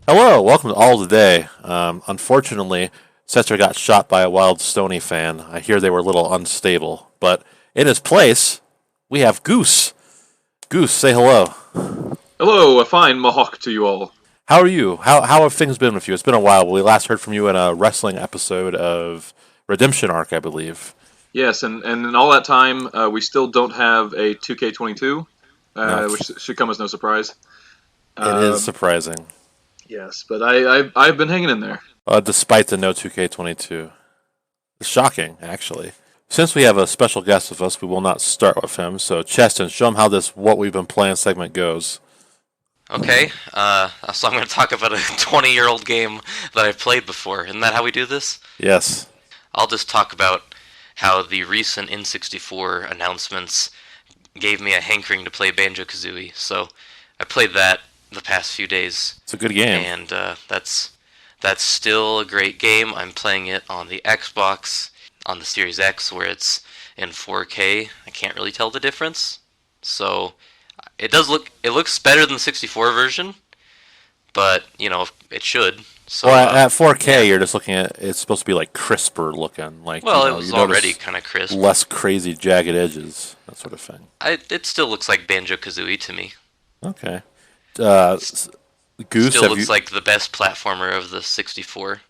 Hello, welcome to All Today. Unfortunately, Setzer got shot by a Wild Stony fan. I hear they were a little unstable, but in his place, we have Goose. Goose, say hello. Hello, a fine mahawk to you all. How are you? How have things been with you? It's been a while. We last heard from you in a wrestling episode of Redemption Arc, I believe. Yes, and in all that time, we still don't have a 2K22, No, which should come as no surprise. it is surprising, Yes, but I've been hanging in there. despite the no 2K22. It's shocking, actually. Since we have a special guest with us, we will not start with him. So, Cheston, show him how this "What We've Been Playing" segment goes. Okay, so I'm going to talk about a 20-year-old game that I've played before. Isn't that how we do this? Yes. I'll just talk about how the recent N64 announcements gave me a hankering to play Banjo-Kazooie. So I played that the past few days. It's a good game. And that's still a great game. I'm playing it on the Xbox, on the Series X, where it's in 4K. I can't really tell the difference. So it looks better than the 64 version, but it should. So Well, at 4K, you're just looking at it's supposed to be like crisper looking, like well, it was already kind of crisp. less crazy jagged edges, that sort of thing. It still looks like Banjo-Kazooie to me. Okay. Goose, Still have looks you like the best platformer of the 64.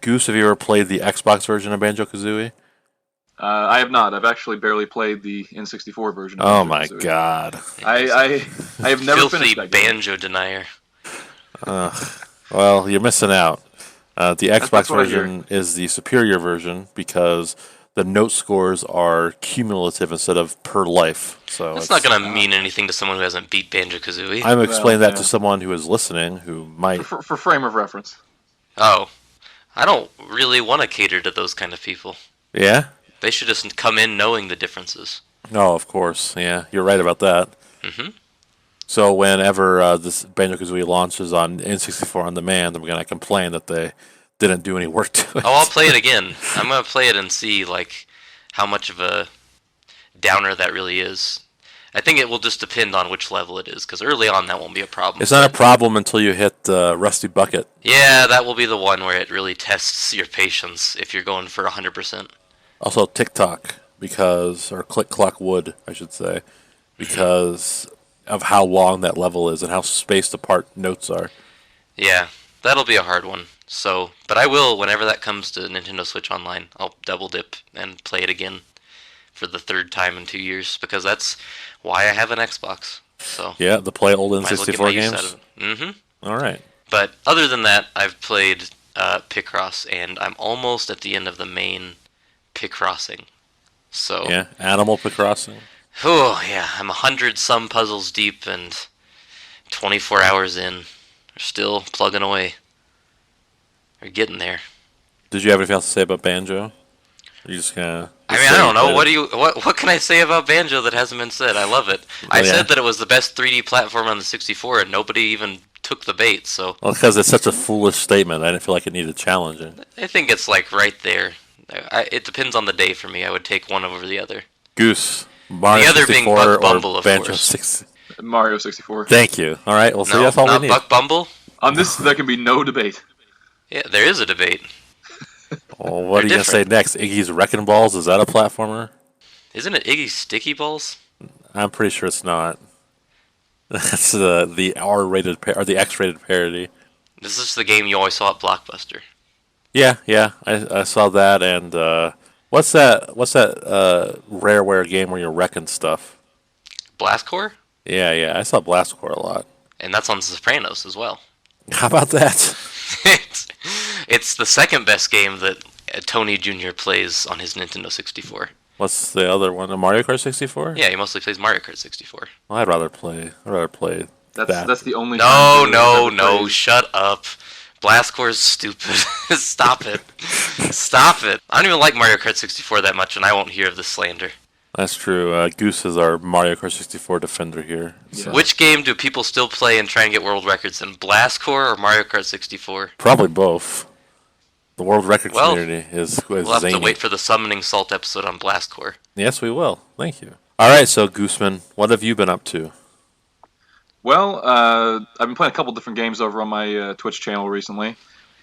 Goose, have you ever played the Xbox version of Banjo-Kazooie? I have not. I've actually barely played the N64 version. Of Oh my Banjo-Kazooie. god. I have never Filthy finished that game. banjo denier. Well, you're missing out. The Xbox that's what I hear. version is the superior version because the note scores are cumulative instead of per life. So That's it's- not gonna mean anything to someone who hasn't beat Banjo-Kazooie. I'm explaining that yeah. to someone who is listening who might. For frame of reference. Oh, I don't really want to cater to those kind of people. Yeah? They should just come in knowing the differences. No, of course. Yeah, you're right about that. hmm So whenever this Banjo-Kazooie launches on N64 on demand, I'm going to complain that they didn't do any work to it. Oh, I'll play it again. I'm gonna play it and see how much of a downer that really is. I think it will just depend on which level it is, because early on that won't be a problem. It's not a problem until you hit Rusty Bucket. Yeah, that will be the one where it really tests your patience if you're going for 100%. Also TikTok, or Click Clock Wood, I should say, because of how long that level is and how spaced apart notes are. Yeah, that'll be a hard one. So, but I will, whenever that comes to Nintendo Switch Online, I'll double dip and play it again for the third time in 2 years, because that's why I have an Xbox. So Yeah, the play old might as well get N64 my use out games. of it. Mm-hmm. All right. But other than that, I've played Picross, and I'm almost at the end of the main Picrossing. So, Yeah, Animal Picrossing. oh yeah, I'm 100 some puzzles deep and 24 hours in. We're still plugging away. We're getting there. Did you have anything else to say about Banjo? Or you just kind of. I mean, I don't know. What can I say about Banjo that hasn't been said? I love it. I yeah. said that it was the best 3D platform on the 64, and nobody even took the bait. So Well, because it's such a foolish statement, I didn't feel like it needed challenging. I think it's right there. It depends on the day for me. I would take one over the other. Goose, Mario The other being 64 Buck or Bumble, of Banjo course. 6. Mario 64. Thank you. All right, well, so No, that's all we not need. Buck Bumble. On this, there can be no debate. Yeah, there is a debate. Well, what are you They're going to say next? Iggy's Wrecking Balls? Is that a platformer? Isn't it Iggy's Sticky Balls? I'm pretty sure it's not. That's the R-rated or the X-rated parody. This is the game you always saw at Blockbuster. Yeah, I saw that. And what's that Rareware game where you're wrecking stuff? Blast Core? Yeah, I saw Blast Core a lot. And that's on Sopranos as well. How about that? It's the second best game that Tony Jr. plays on his Nintendo 64. What's the other one? A Mario Kart 64? Yeah, he mostly plays Mario Kart 64. Well, I'd rather play that. That's the only. No, time no, I've ever no, played. shut up. Blast Core's stupid. Stop it. Stop it. I don't even like Mario Kart 64 that much, and I won't hear of this slander. That's true. Goose is our Mario Kart 64 defender here. So. Which game do people still play and try and get world records in? Blast Core or Mario Kart 64? Probably both. The world record Well, community is We'll have zany. to wait for the Summoning Salt episode on Blast Core. Yes, we will. Thank you. All right, so Gooseman, what have you been up to? Well, I've been playing a couple different games over on my Twitch channel recently.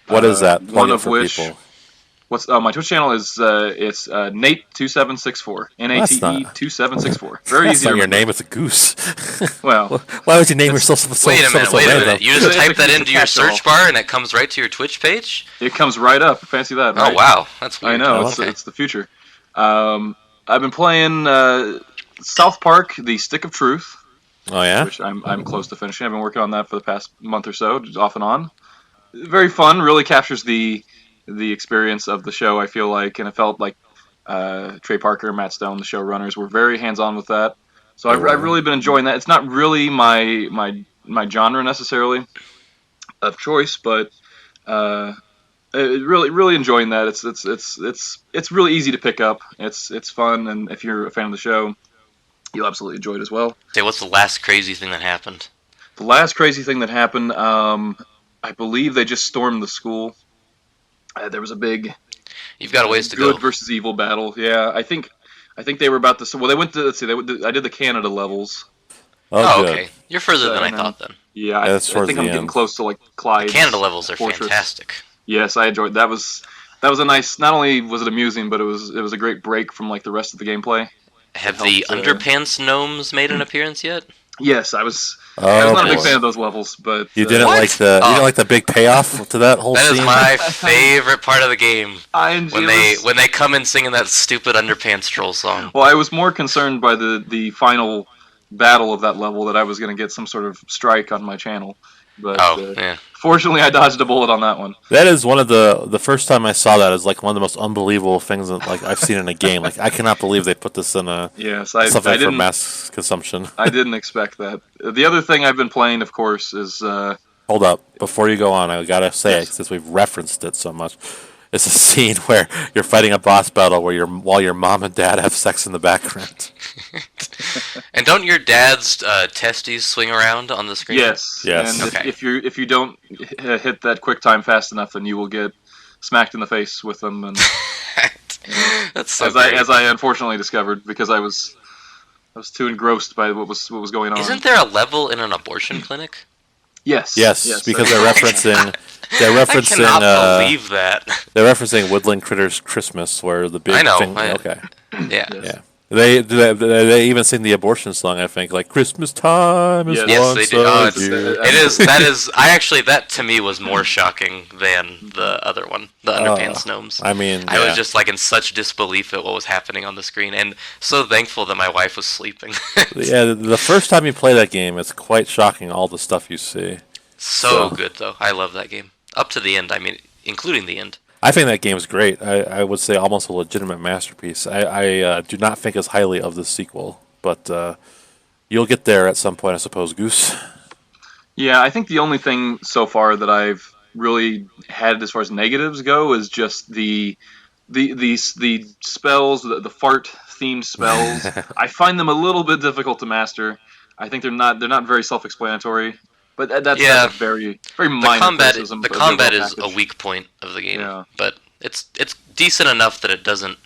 What is that? One Plug it of for which, people. my Twitch channel is it's Nate2764, That's NATE not. 2764. Very That's easy to not your remember. name. It's a goose. Well, Why would you name yourself so Wait a minute, so wait a random? minute. You It's just a- type it's a- that it's a into your catch-all. search bar and it comes right to your Twitch page? it comes right up. Fancy that, right? Oh, wow. That's weird. I know, Okay. it's the future. I've been playing South Park: The Stick of Truth, Oh yeah. which I'm close to finishing. I've been working on that for the past month or so, just off and on. Very fun. Really captures the experience of the show. I feel like, and it felt like Trey Parker and Matt Stone, the showrunners, were very hands on with that. So They I've were. really been enjoying that. It's not really my genre necessarily of choice, but really enjoying that. It's really easy to pick up. It's fun, and if you're a fan of the show, you'll absolutely enjoy it as well. Say, what's the last crazy thing that happened? The last crazy thing that happened, I believe they just stormed the school. There was a big You've got a ways to good go. versus evil battle. Yeah, I think they were about to. So, well, they went to. Let's see. I did the Canada levels. Oh, good. okay. You're further than I and then- thought then. Yeah, Yeah, that's I towards think the I'm getting end. close to like Clyde's Canada levels are fortress. fantastic. Yes, I enjoyed that. Was a nice. Not only was it amusing, but it was a great break from like the rest of the gameplay. Have It the helped, underpants gnomes made an appearance yet? Yes, I was Oh, not a big boy. fan of those levels, but You didn't What? like the you Oh. didn't like the big payoff to that whole That scene. is my favorite part of the game. I enjoyed When they come in singing that stupid underpants troll song. Well, I was more concerned by the final battle of that level that I was going to get some sort of strike on my channel, but Oh, yeah. fortunately I dodged a bullet on that one. That is one of the first time I saw that is like one of the most unbelievable things that like I've seen in a game. Like I cannot believe they put this in a Yes, I something for didn't mass consumption. I didn't expect that. The other thing I've been playing, of course, is Hold up, before you go on, I gotta say Yes. it since we've referenced it so much. It's a scene where you're fighting a boss battle where while your mom and dad have sex in the background. And don't your dad's testes swing around on the screen? yes. Yes. And Okay. if you don't hit that quick time fast enough, then you will get smacked in the face with them. And That's so as great. I unfortunately discovered because I was too engrossed by what was going on. Isn't there a level in an abortion clinic? Yes. Yes, because there they're is. referencing I cannot believe that. they're referencing Woodland Critters Christmas where the big I know, thing. I- Okay, Yeah. Yes. yeah. They even sing the abortion song. I think like Christmas time is Yes. Yes, once they do. Oh, it's- a year. It is. That is. That to me was more shocking than the other one, the underpants gnomes. I mean, I yeah. was just like in such disbelief at what was happening on the screen, and so thankful that my wife was sleeping. Yeah, the first time you play that game, it's quite shocking all the stuff you see. So good though. I love that game up to the end. I mean, including the end. I think that game's great. I would say almost a legitimate masterpiece. I do not think as highly of the sequel, but you'll get there at some point, I suppose, Goose. Yeah, I think the only thing so far that I've really had as far as negatives go is just the spells, the fart themed spells. I find them a little bit difficult to master. I think they're not very self-explanatory. But that's Yeah. a very very The minor combat. criticism. The of combat overall is a package. weak point of the game, Yeah. but it's decent enough that it doesn't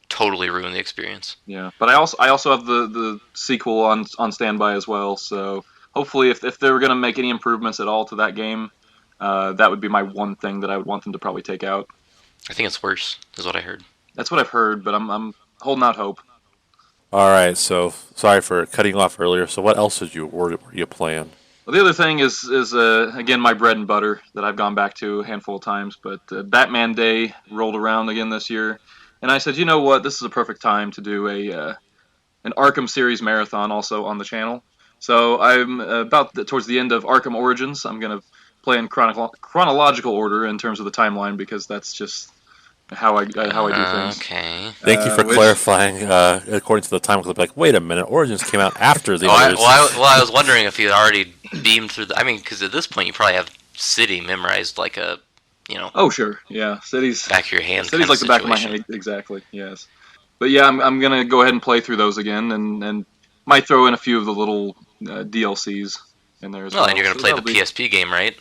totally ruin the experience. Yeah, but I also have the sequel on standby as well. So hopefully, if they were going to make any improvements at all to that game, that would be my one thing that I would want them to probably take out. I think it's worse, is what I heard. That's what I've heard, but I'm holding out hope. All right, so sorry for cutting you off earlier. So what else were you playing? Well, the other thing is again my bread and butter that I've gone back to a handful of times. But Batman Day rolled around again this year, and I said, you know what, this is a perfect time to do an Arkham series marathon also on the channel. So I'm towards the end of Arkham Origins. I'm gonna play in chronological order in terms of the timeline because that's just how I do things. Okay. Thank you for which- clarifying. According to the time clip, like, wait a minute, Origins came out after the others. I was wondering if you had already beamed through the. I mean, because at this point you probably have City memorized like a, Oh sure, yeah, cities. back of your hand. Cities kind like the back of my situation. head, exactly. Yes, but yeah, I'm gonna go ahead and play through those again, and might throw in a few of the little DLCs in there as well. Well, and you're gonna So play the that'll be- PSP game, right?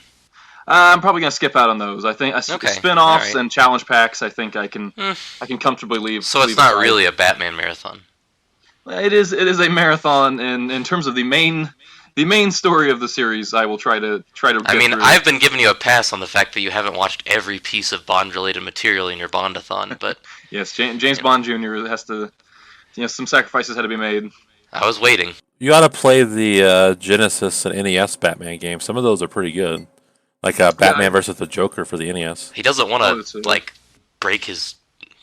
I'm probably gonna skip out on those. I think Okay, spin-offs alright. and challenge packs. I think I can comfortably leave. So it's leave not aside. really a Batman marathon. It is a marathon in terms of the main the main story of the series, I will try to. I get mean, through. I've been giving you a pass on the fact that you haven't watched every piece of Bond-related material in your Bondathon, but Yes, James Bond Jr. has to. Some sacrifices had to be made. I was waiting. You ought to play the Genesis and NES Batman games. Some of those are pretty good. Like Batman versus the Joker for the NES. He doesn't want to break his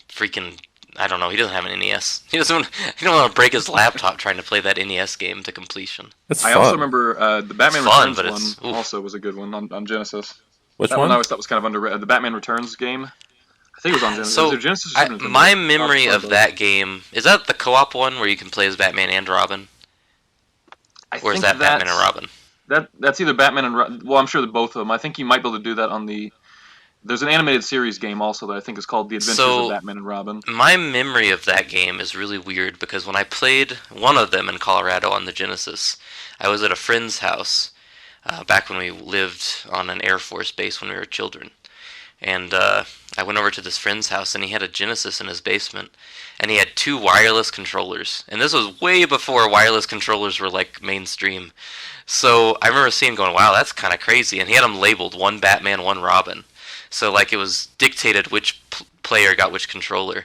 freaking. I don't know. He doesn't have an NES. He don't want to break his laptop trying to play that NES game to completion. It's I fun. also remember the Batman fun, Returns but one also was a good one on Genesis. Which that one? I always thought was kind of underrated. The Batman Returns game. I think it was on Genesis. So, was it Genesis or Super Nintendo? my memory of that game is that the co-op one where you can play as Batman and Robin, or is that Batman and Robin? That's either Batman and Robin. Well, I'm sure that both of them. I think you might be able to do that on the. There's an animated series game also that I think is called The Adventures of Batman and Robin. My memory of that game is really weird because when I played one of them in Colorado on the Genesis, I was at a friend's house back when we lived on an Air Force base when we were children. And I went over to this friend's house and he had a Genesis in his basement. And he had 2 wireless controllers. And this was way before wireless controllers were like mainstream. So I remember seeing going, wow, that's kind of crazy. And he had them labeled, one Batman, one Robin. So like it was dictated which player got which controller.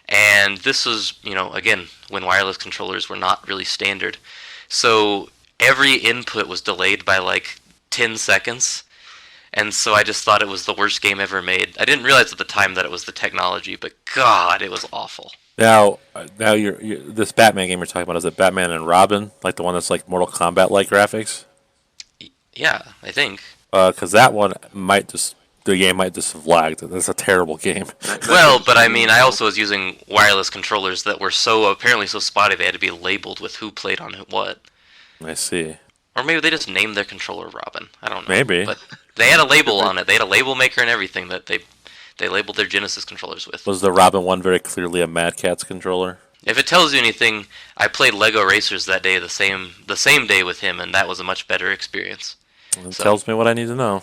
And this was, again, when wireless controllers were not really standard. So every input was delayed by like 10 seconds. And so I just thought it was the worst game ever made. I didn't realize at the time that it was the technology, but God, it was awful. Now you're this Batman game you're talking about, is it Batman and Robin? Like the one that's like Mortal Kombat-like graphics? Yeah, I think. Because that one the game might just have lagged. That's a terrible game. Well, but I mean, I also was using wireless controllers that were apparently so spotty they had to be labeled with who played on what. I see. Or maybe they just named their controller Robin. I don't know. Maybe. But they had a label on it. They had a label maker and everything that they labeled their Genesis controllers with. Was the Robin one very clearly a Mad Catz controller? If it tells you anything, I played Lego Racers that day, the same day with him, and that was a much better experience. It tells me what I need to know.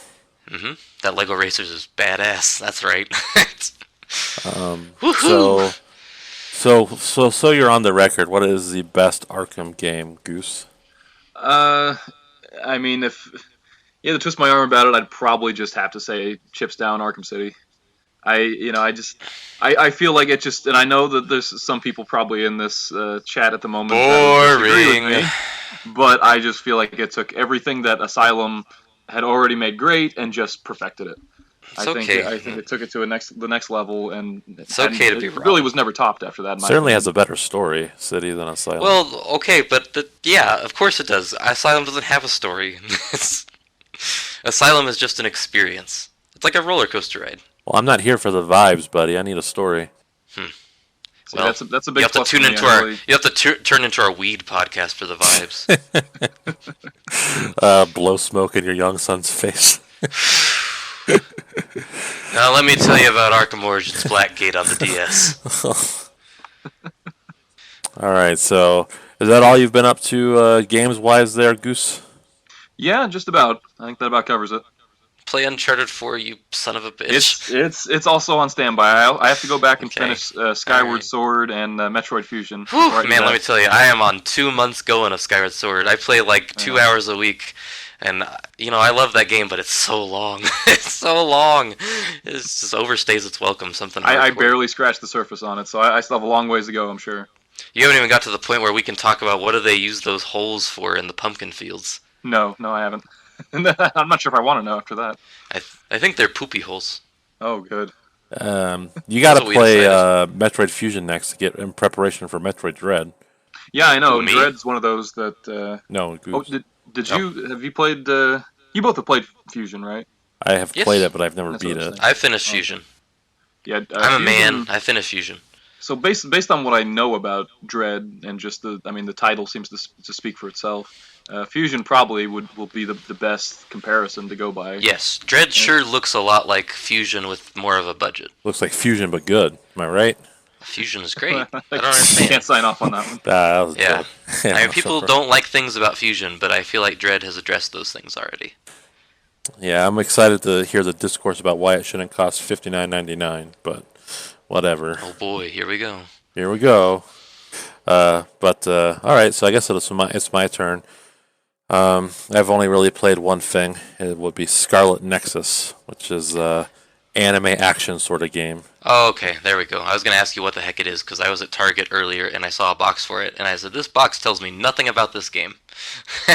Mm-hmm. That Lego Racers is badass. That's right. So you're on the record. What is the best Arkham game, Goose? I mean, if you had to twist my arm about it, I'd probably just have to say Chips Down Arkham City. I feel like it just, and I know that there's some people probably in this chat at the moment that would disagree with me, but I just feel like it took everything that Asylum had already made great and just perfected it. I think it took it to the next level, and it's okay to be wrong. It really was never topped after that. Certainly has a better story, City, than Asylum. Well, okay, but yeah, of course it does. Asylum doesn't have a story. Asylum is just an experience. It's like a roller coaster ride. Well, I'm not here for the vibes, buddy. I need a story. So well, that's a big. You have to tune into You have to turn into our weed podcast for the vibes. Blow smoke in your young son's face. Now let me tell you about Arkham Origins Blackgate on the DS. All right, so is that all you've been up to games-wise there, Goose? Yeah, just about. I think that about covers it. Play Uncharted 4, you son of a bitch. It's also on standby. I have to go back and finish Skyward Sword and Metroid Fusion. Man, let me tell you, I am on 2 months going of Skyward Sword. I play like 2 hours a week, and I love that game, but it's so long. It's so long. It just overstays its welcome. I barely scratched the surface on it, so I still have a long ways to go, I'm sure. You haven't even got to the point where we can talk about what do they use those holes for in the pumpkin fields. No, I haven't. I'm not sure if I want to know after that. I think they're poopy holes. Oh, good. You got to play Metroid Fusion next to get in preparation for Metroid Dread. Yeah, I know. Dread's one of those that. No, Goose. Oh, did you? Have you played? You both have played Fusion, right? I have played it, but I've never beat it. I finished Fusion. Yeah, I'm a man. I finished Fusion. So based on what I know about Dread and just the title seems to speak for itself. Fusion probably will be the best comparison to go by. Yes, Dread sure looks a lot like Fusion with more of a budget. Looks like Fusion, but good. Am I right? Fusion is great. I don't understand. Can't sign off on that one. That was yeah. I mean, people don't like things about Fusion, but I feel like Dread has addressed those things already. Yeah, I'm excited to hear the discourse about why it shouldn't cost $59.99, but whatever. Oh boy, here we go. All right, so I guess it's my turn. I've only really played one thing. It would be Scarlet Nexus, which is a anime action sort of game. Oh, okay, there we go. I was going to ask you what the heck it is, because I was at Target earlier and I saw a box for it, and I said, this box tells me nothing about this game.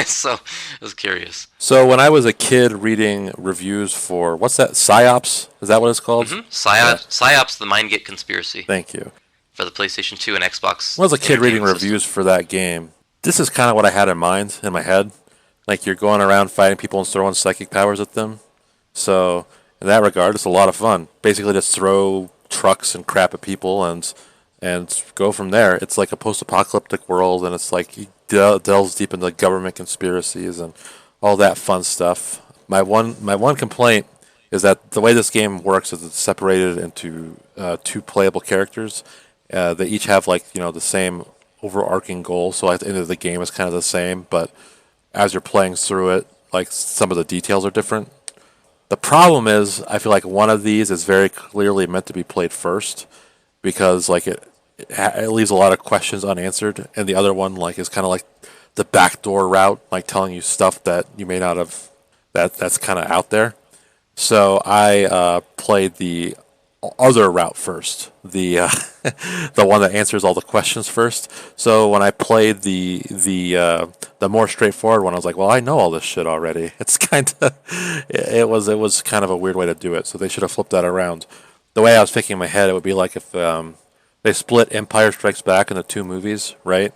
So, I was curious. So when I was a kid reading reviews for, what's that, PsyOps? Is that what it's called? Mm-hmm. PsyOps, the MindGate Conspiracy. Thank you. For the PlayStation 2 and Xbox. When I was a kid reading Entertainment reviews for that game, this is kind of what I had in mind, in my head. Like, you're going around fighting people and throwing psychic powers at them. So, in that regard, it's a lot of fun. Basically, just throw trucks and crap at people and go from there. It's like a post-apocalyptic world, and it's like he delves deep into government conspiracies and all that fun stuff. My one complaint is that the way this game works is it's separated into two playable characters. They each have the same overarching goal, so at the end of the game it's kind of the same, but as you're playing through it, like some of the details are different. The problem is, I feel like one of these is very clearly meant to be played first because it leaves a lot of questions unanswered, and the other one is kind of like the backdoor route, like telling you stuff that you may not have that's kind of out there. So I played the other route first, the the one that answers all the questions first. So when I played the more straightforward one, I was like, well, I know all this shit already. It's kind of it was kind of a weird way to do it. So they should have flipped that around. The way I was thinking in my head, it would be like if they split Empire Strikes Back into two movies, right?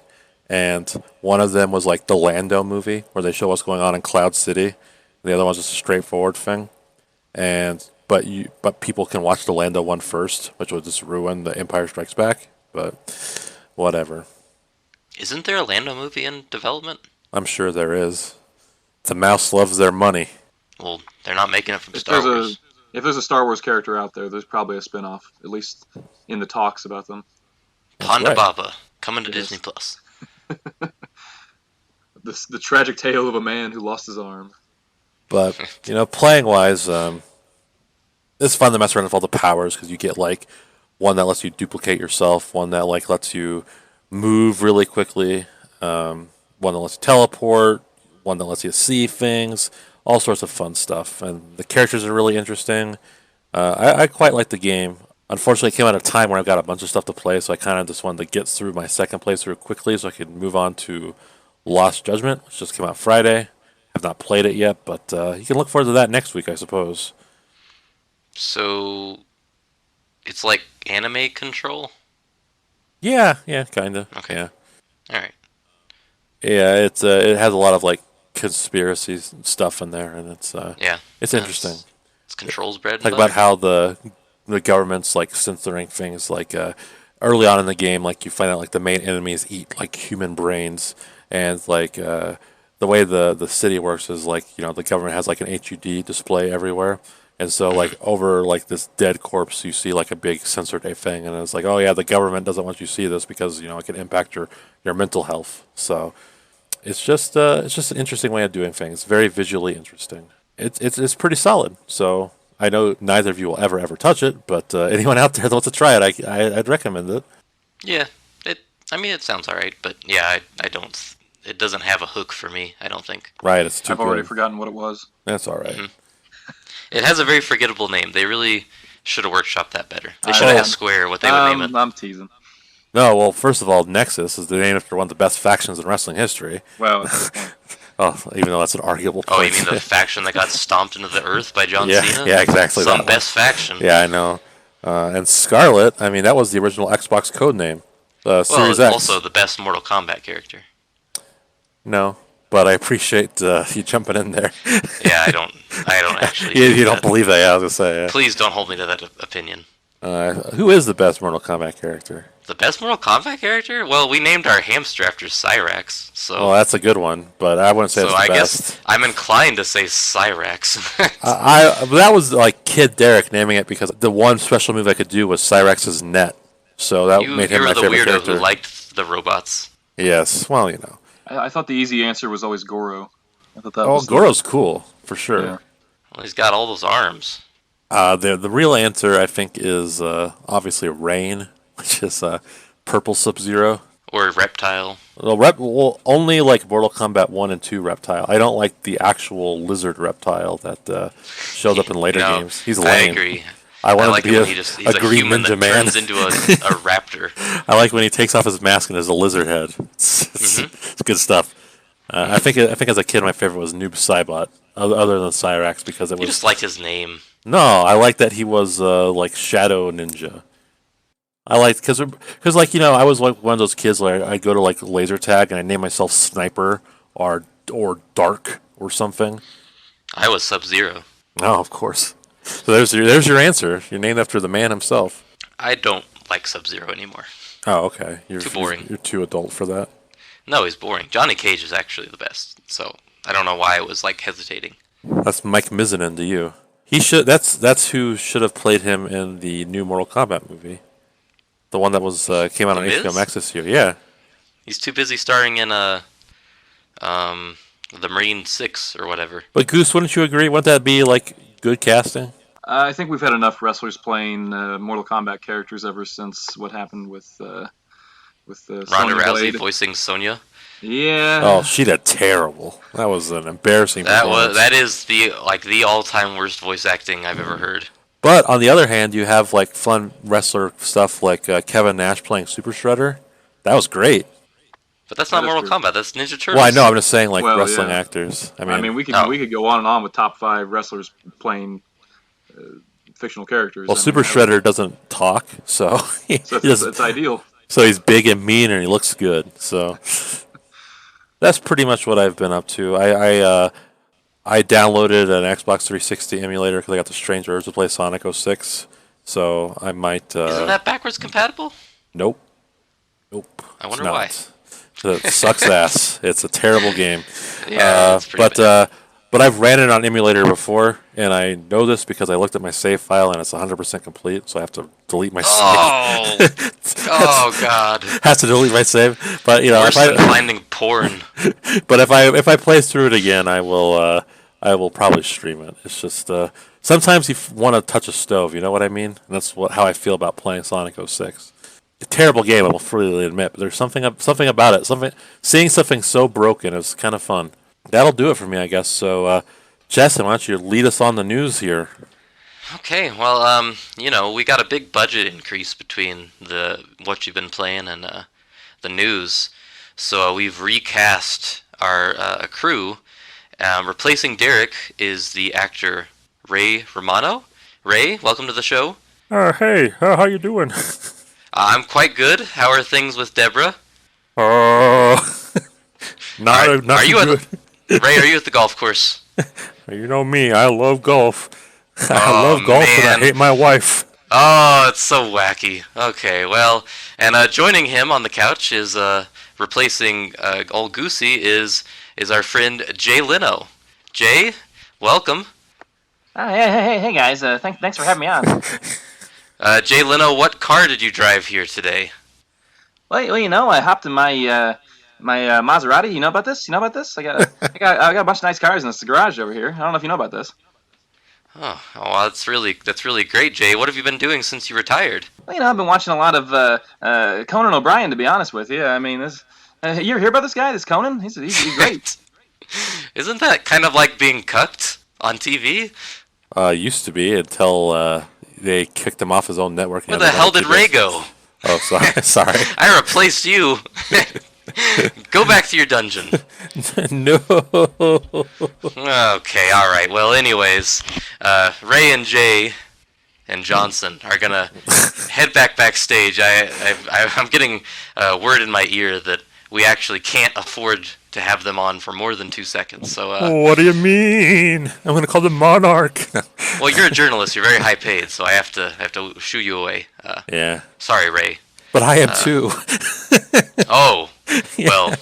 And one of them was like the Lando movie, where they show what's going on in Cloud City. And the other one's just a straightforward thing. But people can watch the Lando one first, which will just ruin the Empire Strikes Back. But whatever. Isn't there a Lando movie in development? I'm sure there is. The mouse loves their money. Well, they're not making it from If Star there's Wars. if there's a Star Wars character out there, there's probably a spin-off, at least in the talks about them. Ponda right. Baba, coming to Yes. Disney Plus. The tragic tale of a man who lost his arm. But playing wise, it's fun to mess around with all the powers because you get one that lets you duplicate yourself, one that lets you move really quickly, one that lets you teleport, one that lets you see things, all sorts of fun stuff. And the characters are really interesting. I quite like the game. Unfortunately, it came at a time where I've got a bunch of stuff to play, so I kind of just wanted to get through my second playthrough quickly so I could move on to Lost Judgment, which just came out Friday. I've not played it yet, but you can look forward to that next week, I suppose. So, it's like anime control? Yeah, kind of. Okay. Yeah. Alright. Yeah, it has a lot of conspiracy stuff in there, and it's Yeah. it's interesting. It's controls bread and Talk butter. about how the government's censoring things early on in the game, you find out the main enemies eat human brains, and the way the city works is the government has an HUD display everywhere. And so, over this dead corpse, you see a big censored A thing, and it's oh yeah, the government doesn't want you to see this because it can impact your mental health. So it's just an interesting way of doing things. Very visually interesting. It's pretty solid. So I know neither of you will ever touch it, but anyone out there that wants to try it, I'd recommend it. Yeah. It sounds alright, but yeah, I don't... It doesn't have a hook for me, I don't think. Right, it's too I've already good. forgotten what it was. That's all right. Mhm. It has a very forgettable name. They really should have workshopped that better. They should have asked Square what they would name it. I'm teasing. No, well, first of all, Nexus is named after one of the best factions in wrestling history. Well, that's the point. Oh, even though that's an arguable point. Oh, you mean the faction that got stomped into the earth by John Yeah, Cena? yeah, exactly that Some one. best faction. Yeah, I know. And Scarlet, I mean, that was the original Xbox code name. Series X. Also the best Mortal Kombat character. No, but I appreciate you jumping in there. Yeah, I don't actually. you think don't that. believe that, yeah, I was going to say. Please don't hold me to that opinion. Who is the best Mortal Kombat character? The best Mortal Kombat character? Well, we named our hamster after Cyrax, so. Well, that's a good one, but I wouldn't say so it's the I best. guess I'm inclined to say Cyrax. That was Kid Derek naming it because the one special move I could do was Cyrax's net, so that made him You're my the favorite weirdo character. who liked the robots. Yes, well, I thought the easy answer was always Goro. I thought that Oh, was Goro's cool for sure. Yeah. Well, he's got all those arms. The real answer I think is obviously Rain, which is purple Sub-Zero. Or Reptile. Well, only like Mortal Kombat 1 and 2 Reptile. I don't like the actual lizard reptile that shows up in later games. He's lame. I agree. I want like him to it be when he's a a green human ninja that man. turns into a raptor. I like when he takes off his mask and has a lizard head. It's good stuff. I think as a kid my favorite was Noob Saibot, other than Cyrax, because it was. You just liked his name. No, I like that he was like Shadow Ninja. I liked because I was like one of those kids where I'd go to like laser tag and I name myself Sniper or Dark or something. I was Sub-Zero. Oh, of course. So there's your answer. You're named after the man himself. I don't like Sub-Zero anymore. Oh, okay. You're too boring. You're too adult for that. No, he's boring. Johnny Cage is actually the best. So I don't know why I was like hesitating. That's Mike Mizinen to you. He should. That's who should have played him in the new Mortal Kombat movie, the one that was came out on HBO Max this year. Yeah. He's too busy starring in the Marine 6 or whatever. But Goose, wouldn't you agree? Wouldn't that be like good casting? I think we've had enough wrestlers playing Mortal Kombat characters ever since what happened with Ronda Rousey Rousey voicing Sonya. Yeah. Oh, she did terrible. That was an embarrassing performance. That is the all-time worst voice acting I've ever heard. But on the other hand, you have like fun wrestler stuff like Kevin Nash playing Super Shredder. That was great. But that's not Mortal Kombat. That's Ninja Turtles. Well, I know. I'm just saying, like wrestling actors. I mean, we could go on and on with top 5 wrestlers playing fictional characters. Well, Super Shredder doesn't talk, so it's ideal. So he's big and mean, and he looks good. So that's pretty much what I've been up to. I downloaded an Xbox 360 emulator because I got the strange urge to play Sonic 06. So I might. Isn't that backwards compatible? Nope. I wonder why. It sucks ass. It's a terrible game. Yeah, it's pretty bad. But I've ran it on emulator before, and I know this because I looked at my save file and it's 100% complete, so I have to delete my save. Oh God! Have to delete my save, but worse than finding porn. But if I play through it again, I will probably stream it. It's just sometimes you want to touch a stove. You know what I mean? And that's how I feel about playing Sonic 06. A terrible game, I will freely admit, but there's something about it. Seeing something so broken is kind of fun. That'll do it for me, I guess. So, Justin, why don't you lead us on the news here? Okay, well, we got a big budget increase between what you've been playing and the news. So we've recast our crew. Replacing Derek is the actor Ray Romano. Ray, welcome to the show. Hey, how you doing? I'm quite good. How are things with Deborah? Not good. Ray, are you at the golf course? You know me. I love golf. I love golf, and I hate my wife. Oh, it's so wacky. Okay, well, and joining him on the couch is replacing old Goosey is our friend Jay Leno. Jay, welcome. Hey, guys. Thanks for having me on. Jay Leno, what car did you drive here today? Well, I hopped in my my Maserati. You know about this? I got a bunch of nice cars in this garage over here. I don't know if you know about this. Oh, well, that's really great, Jay. What have you been doing since you retired? Well, I've been watching a lot of Conan O'Brien, to be honest with you. I mean, you ever hear about this guy, this Conan? He's great. Isn't that kind of like being cucked on TV? Used to be until they kicked him off his own network. Where the hell did Ray go? Oh, sorry. I replaced you. Go back to your dungeon. No. Okay, all right. Well, anyways, Ray and Jay and Johnson are gonna head backstage. I'm getting word in my ear that we actually can't afford to have them on for more than 2 seconds. So. What do you mean? I'm gonna call them Monarch. Well, you're a journalist. You're very high paid, so I have to shoo you away. Yeah. Sorry, Ray. But I am too. Oh. Well.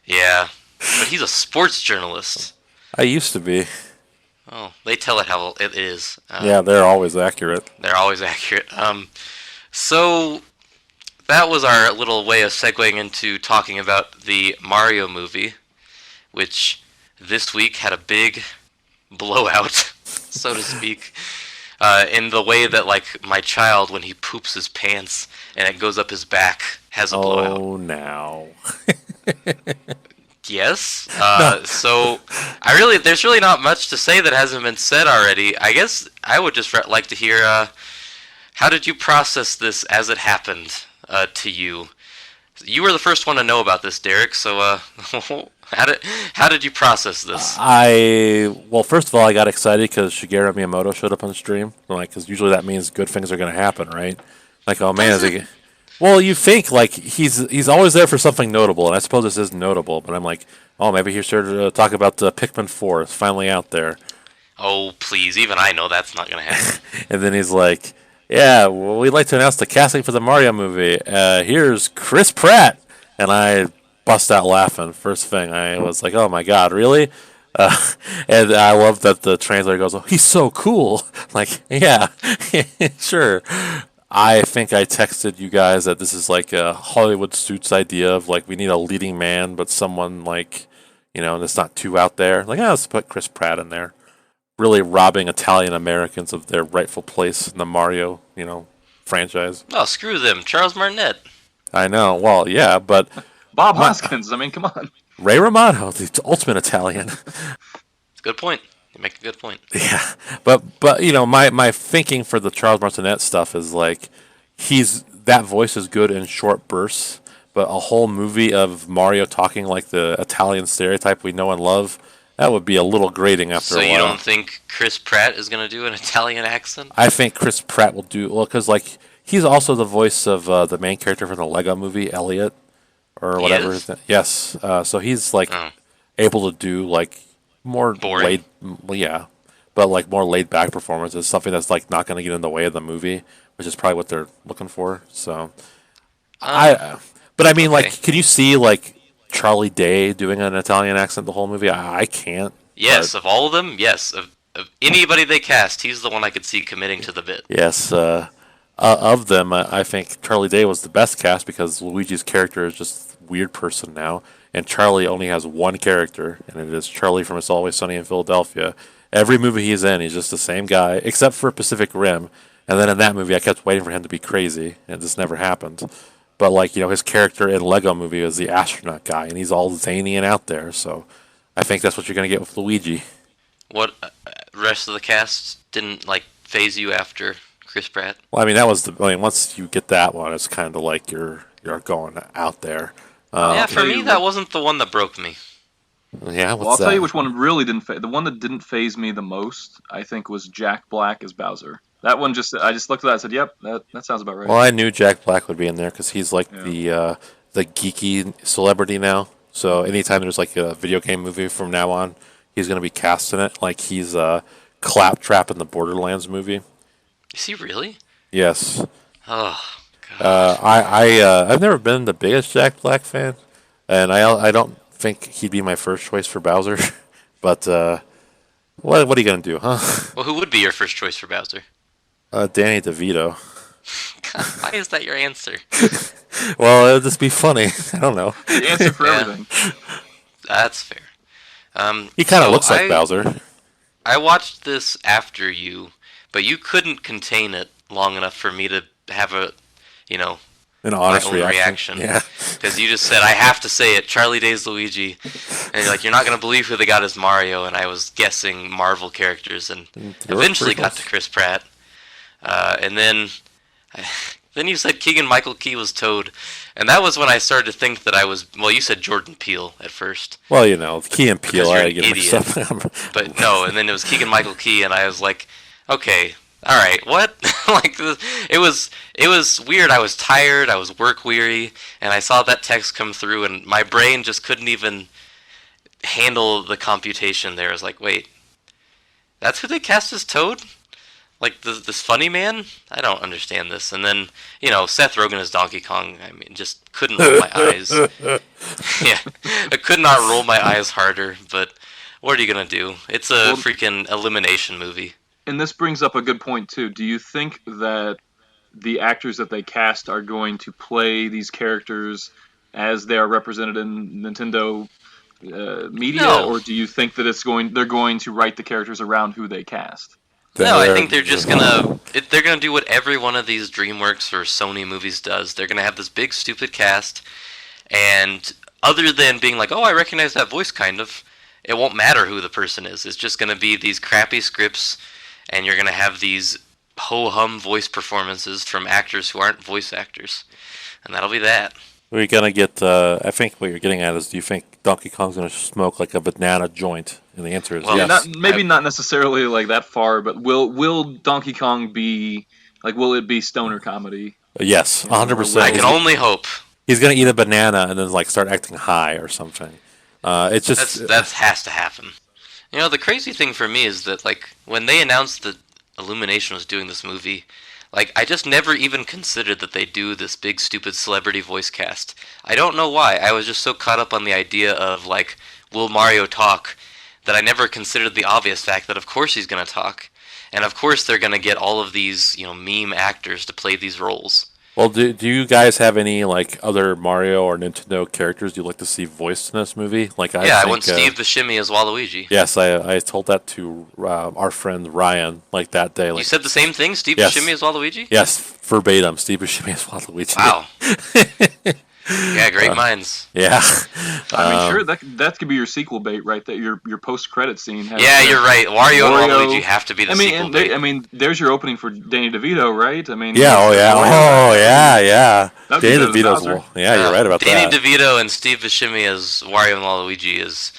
Yeah. But he's a sports journalist. I used to be. Oh, they tell it how it is. Yeah, they're always accurate. They're always accurate. So that was our little way of segueing into talking about the Mario movie, which this week had a big blowout, so to speak. in the way that like my child when he poops his pants and it goes up his back has a blowout. Oh, now. Yes. No. So there's really not much to say that hasn't been said already. I guess I would just like to hear how did you process this as it happened to you? You were the first one to know about this, Derek. So how did you process this? Well, first of all, I got excited because Shigeru Miyamoto showed up on the stream. Like, because usually that means good things are going to happen, right? Like, oh man, is he? Well, you think like he's always there for something notable, and I suppose this is notable. But I'm like, oh, maybe he's here to talk about the Pikmin 4. It's finally out there. Oh, please! Even I know that's not going to happen. And then he's like, yeah, well, we'd like to announce the casting for the Mario movie. Here's Chris Pratt, and I bust out laughing. First thing, I was like, oh my god, really? And I love that the translator goes, oh, he's so cool. Like, yeah, sure. I think I texted you guys that this is like a Hollywood Suits idea of like we need a leading man, but someone like, that's not too out there. Like, let's put Chris Pratt in there. Really robbing Italian Americans of their rightful place in the Mario, franchise. Oh, screw them. Charles Martinet. I know. Well, yeah, but Bob Hoskins. I mean, come on. Ray Romano, the ultimate Italian. It's a good point. You make a good point. Yeah, but my thinking for the Charles Martinet stuff is like that voice is good in short bursts, but a whole movie of Mario talking like the Italian stereotype we know and love, that would be a little grating after a while. So you don't think Chris Pratt is going to do an Italian accent? I think Chris Pratt will do because like he's also the voice of the main character from the Lego movie, Elliot, or whatever. Yes, so he's like able to do like more boring. But like more laid back performances, something that's like not going to get in the way of the movie, which is probably what they're looking for. So, but I mean, like, can you see like Charlie Day doing an Italian accent the whole movie? I can't. Yes, of all of them, yes. Of anybody they cast, he's the one I could see committing to the bit. Yes, of them, I think Charlie Day was the best cast because Luigi's character is just a weird person now, and Charlie only has one character, and it is Charlie from It's Always Sunny in Philadelphia. Every movie he's in, he's just the same guy, except for Pacific Rim. And then in that movie, I kept waiting for him to be crazy, and this never happened. But like his character in Lego Movie is the astronaut guy, and he's all zany and out there. So I think that's what you're gonna get with Luigi. What rest of the cast didn't like phase you after Chris Pratt? Well, I mean once you get that one, it's kind of like you're going out there. Yeah, for me that wasn't the one that broke me. Yeah, well, I'll tell you which one really didn't. The one that didn't phase me the most, I think, was Jack Black as Bowser. That one I just looked at that and said, "Yep, that sounds about right." Well, I knew Jack Black would be in there because he's like the geeky celebrity now. So anytime there's like a video game movie from now on, he's gonna be cast in it. Like he's Claptrap in the Borderlands movie. Is he really? Yes. Oh God. I've never been the biggest Jack Black fan, and I don't think he'd be my first choice for Bowser. But what are you gonna do, huh? Well, who would be your first choice for Bowser? Danny DeVito. God, why is that your answer? Well, it'll just be funny. I don't know. The answer for everything. That's fair. He kind of looks like Bowser. I watched this after you, but you couldn't contain it long enough for me to have an honest reaction. Yeah. Because you just said, I have to say it, Charlie Day's Luigi. And you're like, you're not going to believe who they got as Mario. And I was guessing Marvel characters and eventually got to Chris Pratt. And then you said Keegan-Michael Key was Toad. And that was when I started to think that you said Jordan Peele at first. Well, Key and Peele, I get mixed up. But no, and then it was Keegan-Michael Key, and I was like, okay, all right, what? It was weird. I was tired. I was work weary, and I saw that text come through, and my brain just couldn't even handle the computation there. I was like, wait, that's who they cast as Toad? Like this funny man? I don't understand this. And then Seth Rogen as Donkey Kong. I mean, just couldn't roll my eyes. Yeah, I could not roll my eyes harder. But what are you gonna do? It's a freaking elimination movie. And this brings up a good point, too. Do you think that the actors that they cast are going to play these characters as they are represented in Nintendo media? No. Or do you think that they're going to write the characters around who they cast? No, I think they're just they're gonna do what every one of these DreamWorks or Sony movies does. They're gonna have this big stupid cast, and other than being like, oh, I recognize that voice, kind of, it won't matter who the person is. It's just gonna be these crappy scripts, and you're gonna have these ho-hum voice performances from actors who aren't voice actors, and that'll be that. We're gonna get. I think what you're getting at is, do you think Donkey Kong's gonna smoke like a banana joint? And the answer is Well, yes. Not necessarily like that far, but will Donkey Kong be like? Will it be stoner comedy? Yes, 100%. I can only hope. He's gonna eat a banana and then like start acting high or something. It's just That has to happen. You know, the crazy thing for me is that like when they announced that Illumination was doing this movie, like I just never even considered that they do this big stupid celebrity voice cast. I don't know why. I was just so caught up on the idea of like, will Mario talk, that I never considered the obvious fact that of course he's gonna talk, and of course they're gonna get all of these meme actors to play these roles. Well, do you guys have any like other Mario or Nintendo characters you'd like to see voiced in this movie? Like I want Steve Buscemi as Waluigi. Yes, I told that to our friend Ryan like that day. Like, you said the same thing, Steve Buscemi as Waluigi? Yes, verbatim, Steve Buscemi as Waluigi. Wow. Yeah, great minds. Yeah. I mean, sure, that could be your sequel bait right there. Your post-credit scene. Yeah, you're right. Wario and Waluigi have to be the sequel bait. I mean, there's your opening for Danny DeVito, right? I mean, yeah, yeah. Danny DeVito's. Yeah, you're right about Danny that. Danny DeVito and Steve Buscemi as Wario and Waluigi is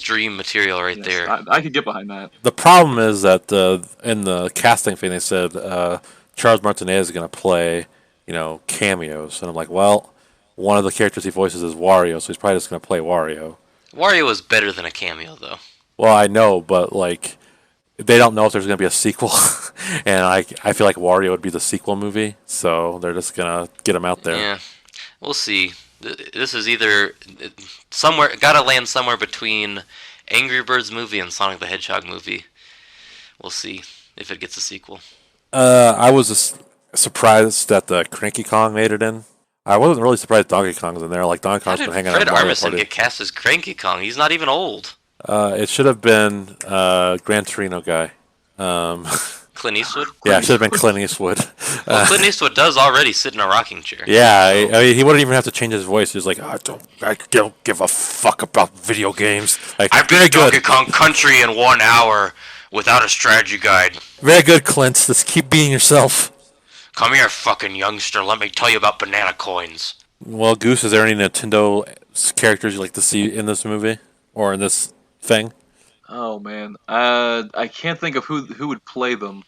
dream material right there. I could get behind that. The problem is that in the casting thing they said Charles Martinet is going to play, cameos, and I'm like, well, one of the characters he voices is Wario, so he's probably just going to play Wario. Wario is better than a cameo, though. Well, I know, but like, they don't know if there's going to be a sequel, and I feel like Wario would be the sequel movie, so they're just going to get him out there. Yeah, we'll see. This is either gotta land somewhere between Angry Birds movie and Sonic the Hedgehog movie. We'll see if it gets a sequel. I was just surprised that the Cranky Kong made it in. I wasn't really surprised Donkey Kong's in there. Like, Donkey Kong's been hanging out. Fred Mario Armisen Party. get cast as Cranky Kong? He's not even old. It should have been Gran Torino guy. Clint Eastwood? Yeah, it should have been Clint Eastwood. Well, Clint Eastwood does already sit in a rocking chair. Yeah, I mean, he wouldn't even have to change his voice. He's like, I don't give a fuck about video games. Like, I've been to Donkey Kong Country in 1 hour without a strategy guide. Very good, Clint. Just keep being yourself. Come here, fucking youngster. Let me tell you about banana coins. Well, Goose, is there any Nintendo characters you'd like to see in this movie or in this thing? Oh man, I can't think of who would play them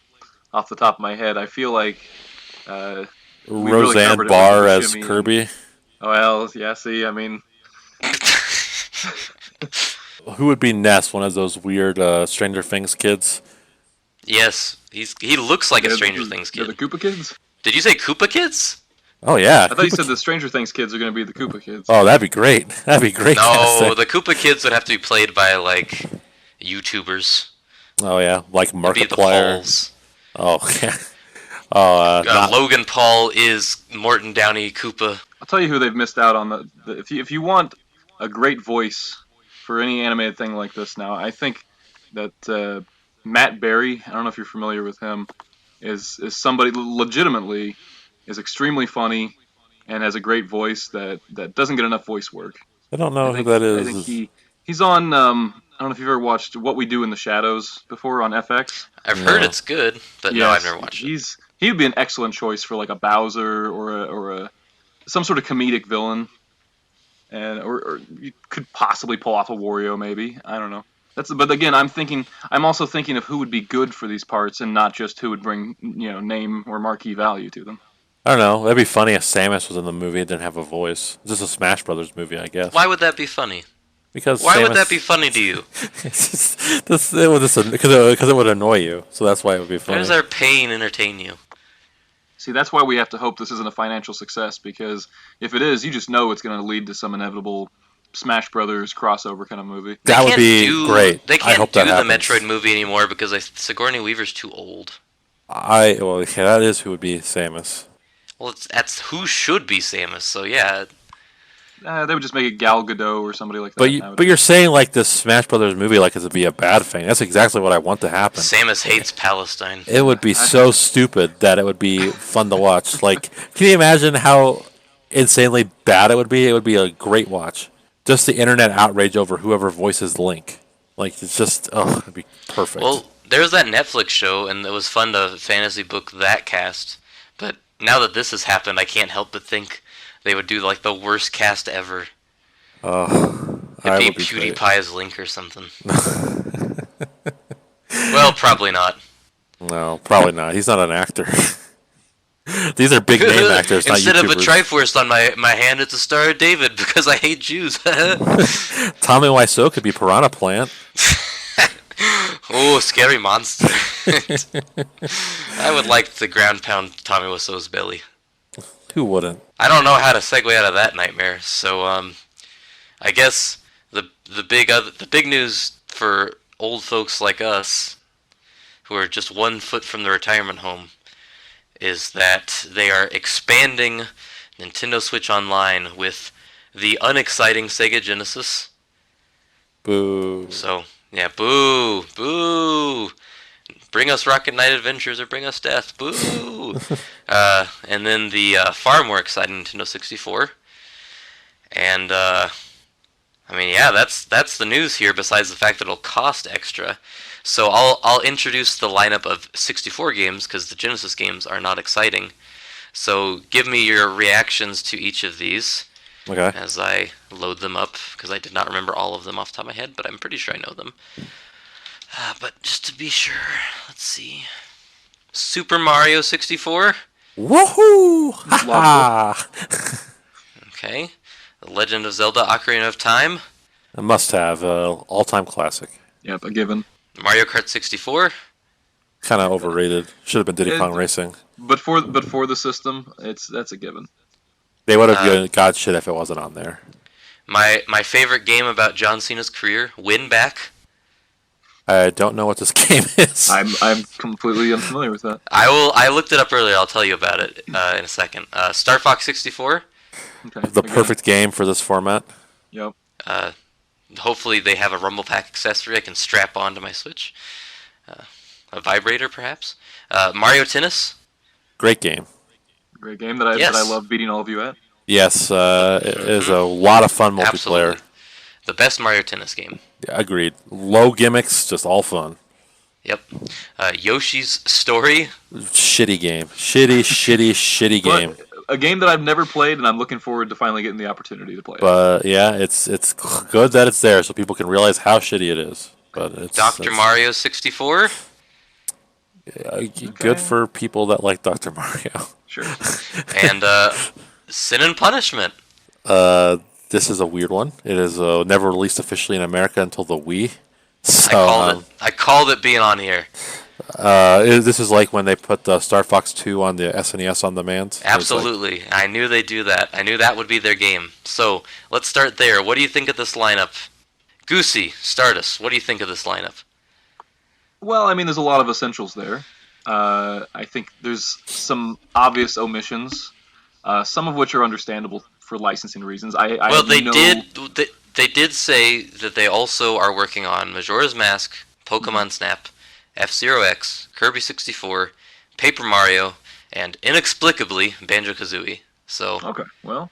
off the top of my head. I feel like Roseanne really Barr as Kirby. Oh well, yeah. See, I mean, who would be Ness? One of those weird Stranger Things kids. Yes, he looks like a Stranger Things kid. The Koopa Kids? Did you say Koopa Kids? Oh yeah. I thought you said the Stranger Things kids are going to be the Koopa Kids. Oh, that'd be great. That'd be great. No, the Koopa Kids would have to be played by like YouTubers. Oh yeah, like Markiplier. Oh yeah. Logan Paul is Morton Downey Koopa. I'll tell you who they've missed out on. If you want a great voice for any animated thing like this now, I think that Matt Berry, I don't know if you're familiar with him, is somebody legitimately is extremely funny and has a great voice that doesn't get enough voice work. I don't know who that is. I think he's on. I don't know if you've ever watched What We Do in the Shadows before on FX. I've heard it's good, but no, I've never watched it. He would be an excellent choice for like a Bowser or some sort of comedic villain, or you could possibly pull off a Wario maybe. I don't know. But again, I'm also thinking of who would be good for these parts and not just who would bring name or marquee value to them. I don't know. That'd be funny if Samus was in the movie and didn't have a voice. It's just a Smash Brothers movie, I guess. Why would that be funny? Because why would that be funny to you? Because it would annoy you. So that's why it would be funny. Why does our pain entertain you? See, that's why we have to hope this isn't a financial success, because if it is, you just know it's going to lead to some inevitable Smash Brothers crossover kind of movie. That would be great. They can't do the happens. Metroid movie anymore because Sigourney Weaver's too old. That is who would be Samus. Well, that's who should be Samus. So yeah. they would just make it Gal Gadot or somebody like that. But you're saying like this Smash Brothers movie like it's to be a bad thing. That's exactly what I want to happen. Samus hates Palestine. It would be so stupid that it would be fun to watch. Like, can you imagine how insanely bad it would be? It would be a great watch. Just the internet outrage over whoever voices Link. Like, it's just, it'd be perfect. Well, there's that Netflix show, and it was fun to fantasy book that cast. But now that this has happened, I can't help but think they would do like the worst cast ever. It'd be PewDiePie as Link or something. Well, probably not. No, probably not. He's not an actor. These are big name actors, not YouTubers. Instead of a Triforce on my hand, it's a Star of David because I hate Jews. Tommy Wiseau could be Piranha Plant. Oh, scary monster. I would like to ground pound Tommy Wiseau's belly. Who wouldn't? I don't know how to segue out of that nightmare, so I guess the big news for old folks like us, who are just 1 foot from the retirement home, is that they are expanding Nintendo Switch Online with the unexciting Sega Genesis. Boo. So, yeah, boo, boo. Bring us Rocket Knight Adventures or bring us death. Boo. And then the far more exciting Nintendo 64. And, I mean, yeah, that's the news here, besides the fact that it'll cost extra. So I'll introduce the lineup of 64 games, because the Genesis games are not exciting. So give me your reactions to each of these as I load them up, because I did not remember all of them off the top of my head, but I'm pretty sure I know them. But just to be sure, let's see. Super Mario 64. Woohoo! Ha! Okay. The Legend of Zelda Ocarina of Time. A must-have, all-time classic. Yep, a given. Mario Kart 64. Kind of overrated. Should have been Diddy Kong Racing. But for the system, that's a given. They would have got shit if it wasn't on there. My favorite game about John Cena's career, Win Back. I don't know what this game is. I'm completely unfamiliar with that. I looked it up earlier. I'll tell you about it in a second. Star Fox 64. Okay. The perfect game for this format. Yep. Hopefully they have a Rumble Pack accessory I can strap onto my Switch. A vibrator, perhaps. Mario Tennis. Great game. Great game that I love beating all of you at. Yes, it is a lot of fun multiplayer. Absolutely. The best Mario Tennis game. Yeah, agreed. Low gimmicks, just all fun. Yep. Yoshi's Story. Shitty game. Shitty game. A game that I've never played, and I'm looking forward to finally getting the opportunity to play it. But yeah, it's good that it's there so people can realize how shitty it is. But it's Dr. Mario 64. Good for people that like Dr. Mario. Sure. And Sin and Punishment. This is a weird one. It is never released officially in America until the Wii. So, I called it being on here. This is like when they put Star Fox 2 on the SNES on demand. Absolutely. I knew they'd do that. I knew that would be their game. So, let's start there. What do you think of this lineup? Goosey, start us. What do you think of this lineup? Well, I mean, there's a lot of essentials there. I think there's some obvious omissions, some of which are understandable for licensing reasons. They did say that they also are working on Majora's Mask, Pokemon Snap, F-Zero X, Kirby 64, Paper Mario, and inexplicably Banjo-Kazooie. So okay, well,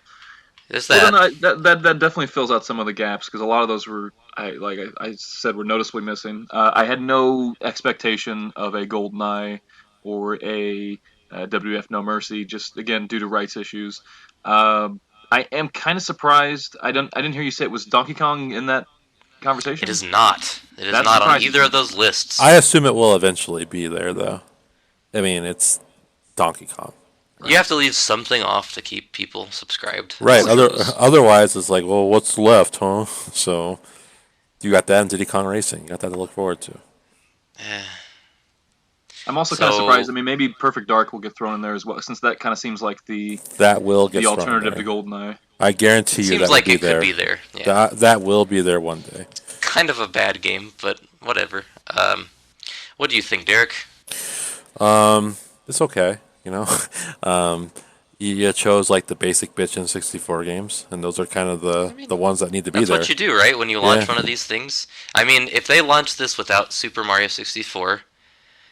there's that. Well, that definitely fills out some of the gaps because a lot of those were, I said, were noticeably missing. I had no expectation of a GoldenEye or a WF No Mercy, just again due to rights issues. I am kind of surprised. I didn't hear you say it was Donkey Kong in that conversation. It is not. It is not on either of those lists. I assume it will eventually be there, though. I mean, it's Donkey Kong. Right? You have to leave something off to keep people subscribed. Right. Otherwise, it's like, well, what's left, huh? So you got that in Diddy Kong Racing. You got that to look forward to. I'm also kind of surprised. I mean, maybe Perfect Dark will get thrown in there as well, since that kind of seems like the alternative to GoldenEye. I guarantee you seems that like will be there. Could be there. Yeah. That will be there one day. Kind of a bad game, but whatever. What do you think, Derek? It's okay. You know, You chose like the basic bitch N64 games, and those are kind of the ones that need to be That's there. what you do, right? When you launch Yeah. one of these things. I mean, if they launched this without Super Mario 64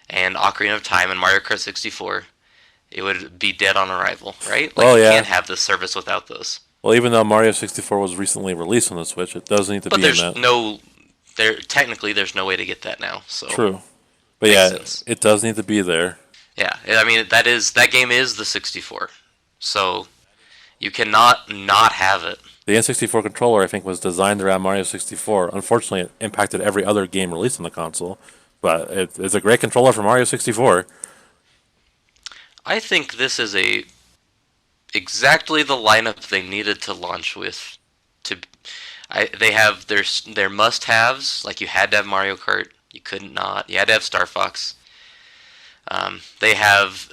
and Ocarina of Time and Mario Kart 64, it would be dead on arrival, right? Like, Well, you yeah. can't have this service without those. Well, even though Mario 64 was recently released on the Switch, it does need to But be in there's that. technically there's no way to get that now. So True. But Makes yeah, sense. it does need to be there. yeah, I mean that game is the 64. So you cannot not have it. The N64 controller, I think, was designed around Mario 64. Unfortunately, it impacted every other game released on the console. But it's a great controller for Mario 64. I think this is exactly the lineup they needed to launch with. They have their must-haves, like you had to have Mario Kart, you couldn't not. You had to have Star Fox. They have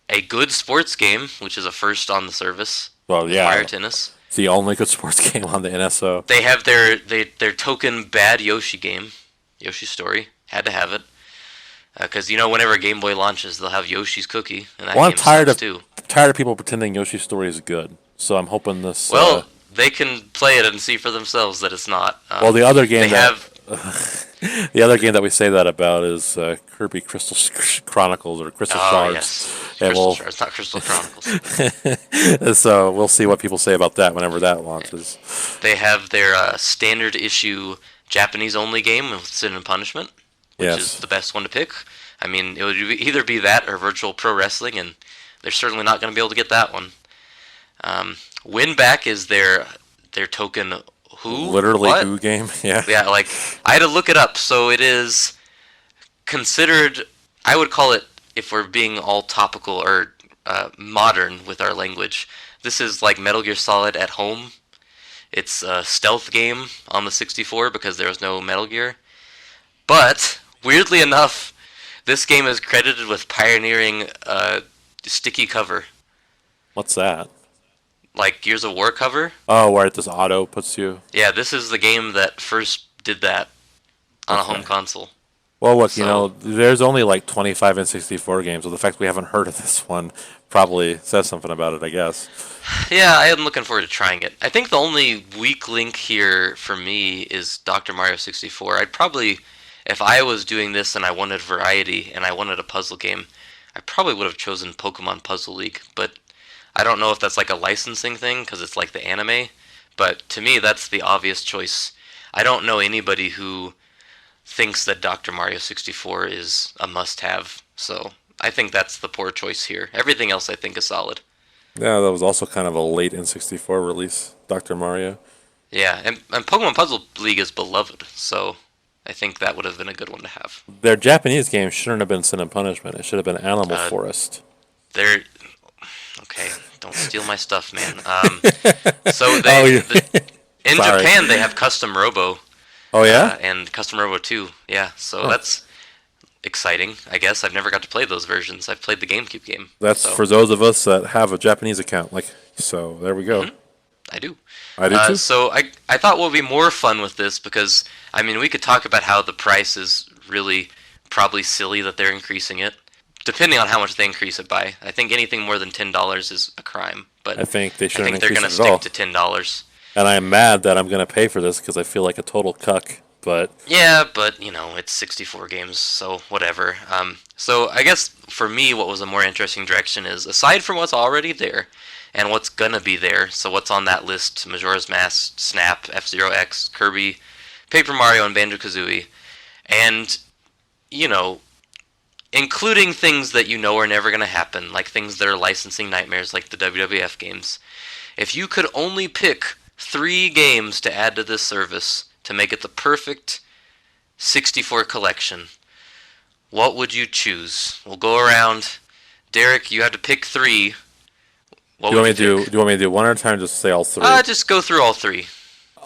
a good sports game, which is a first on the service. Well, yeah. Mario Tennis. It's the only good sports game on the NSO. They have their token bad Yoshi game, Yoshi Story. Had to have it. Because whenever a Game Boy launches, they'll have Yoshi's Cookie, and that Well, I'm game tired sucks of too. tired of people pretending Yoshi's Story is good. So I'm hoping this. Well, they can play it and see for themselves that it's not. Well, the other game they have the other game that we say that about is Kirby Crystal Chronicles or Crystal Shards. Yes. And Crystal Shards, not Crystal Chronicles. so we'll see what people say about that whenever that launches. They have their standard issue Japanese only game with Sin and Punishment, which Yes. is the best one to pick. I mean, it would either be that or Virtual Pro Wrestling, and they're certainly not going to be able to get that one. Win Back is their token Who? Literally What? Who game, yeah. Yeah, like, I had to look it up. So it is considered, I would call it, if we're being all topical or modern with our language, this is like Metal Gear Solid at home. It's a stealth game on the 64 because there was no Metal Gear. But, weirdly enough, this game is credited with pioneering sticky cover. What's that? Like Gears of War cover. Oh, where it just auto puts you. Yeah, this is the game that first did that on a Okay. home console. Well, look, So- there's only like 25 N64 games, so the fact we haven't heard of this one probably says something about it, I guess. Yeah, I am looking forward to trying it. I think the only weak link here for me is Dr. Mario 64. I'd probably, if I was doing this and I wanted variety and I wanted a puzzle game, I probably would have chosen Pokemon Puzzle League, but I don't know if that's like a licensing thing because it's like the anime, but to me that's the obvious choice. I don't know anybody who thinks that Dr. Mario 64 is a must-have, so I think that's the poor choice here. Everything else I think is solid. Yeah, that was also kind of a late N64 release, Dr. Mario. Yeah, and Pokemon Puzzle League is beloved, so I think that would have been a good one to have. Their Japanese game shouldn't have been Sin and Punishment. It should have been Animal Forest. They're okay. Don't steal my stuff, man. So Oh, yeah. In Sorry. Japan they have Custom Robo. Oh, yeah? And Custom Robo 2. Yeah, so Huh. that's exciting. I guess I've never got to play those versions. I've played the GameCube game. That's so for those of us that have a Japanese account. So there we go. I do. I do too. So I thought what would be more fun with this because, I mean, we could talk about how the price is really probably silly that they're increasing it, depending on how much they increase it by. I think anything more than $10 is a crime, but I think they I shouldn't think they're increase going to it at all. stick to $10. And I'm mad that I'm going to pay for this because I feel like a total cuck. But Yeah, but, it's 64 games, so whatever. So I guess for me what was a more interesting direction is, aside from what's already there, and what's gonna be there, so what's on that list, Majora's Mask, Snap, F-Zero X, Kirby, Paper Mario, and Banjo-Kazooie, and, including things that are never gonna happen, like things that are licensing nightmares, like the WWF games. If you could only pick 3 games to add to this service to make it the perfect 64 collection, what would you choose? We'll go around. Derek, you have to pick 3. What do you would want me to do one at a time? Or just say all 3. Just go through all 3.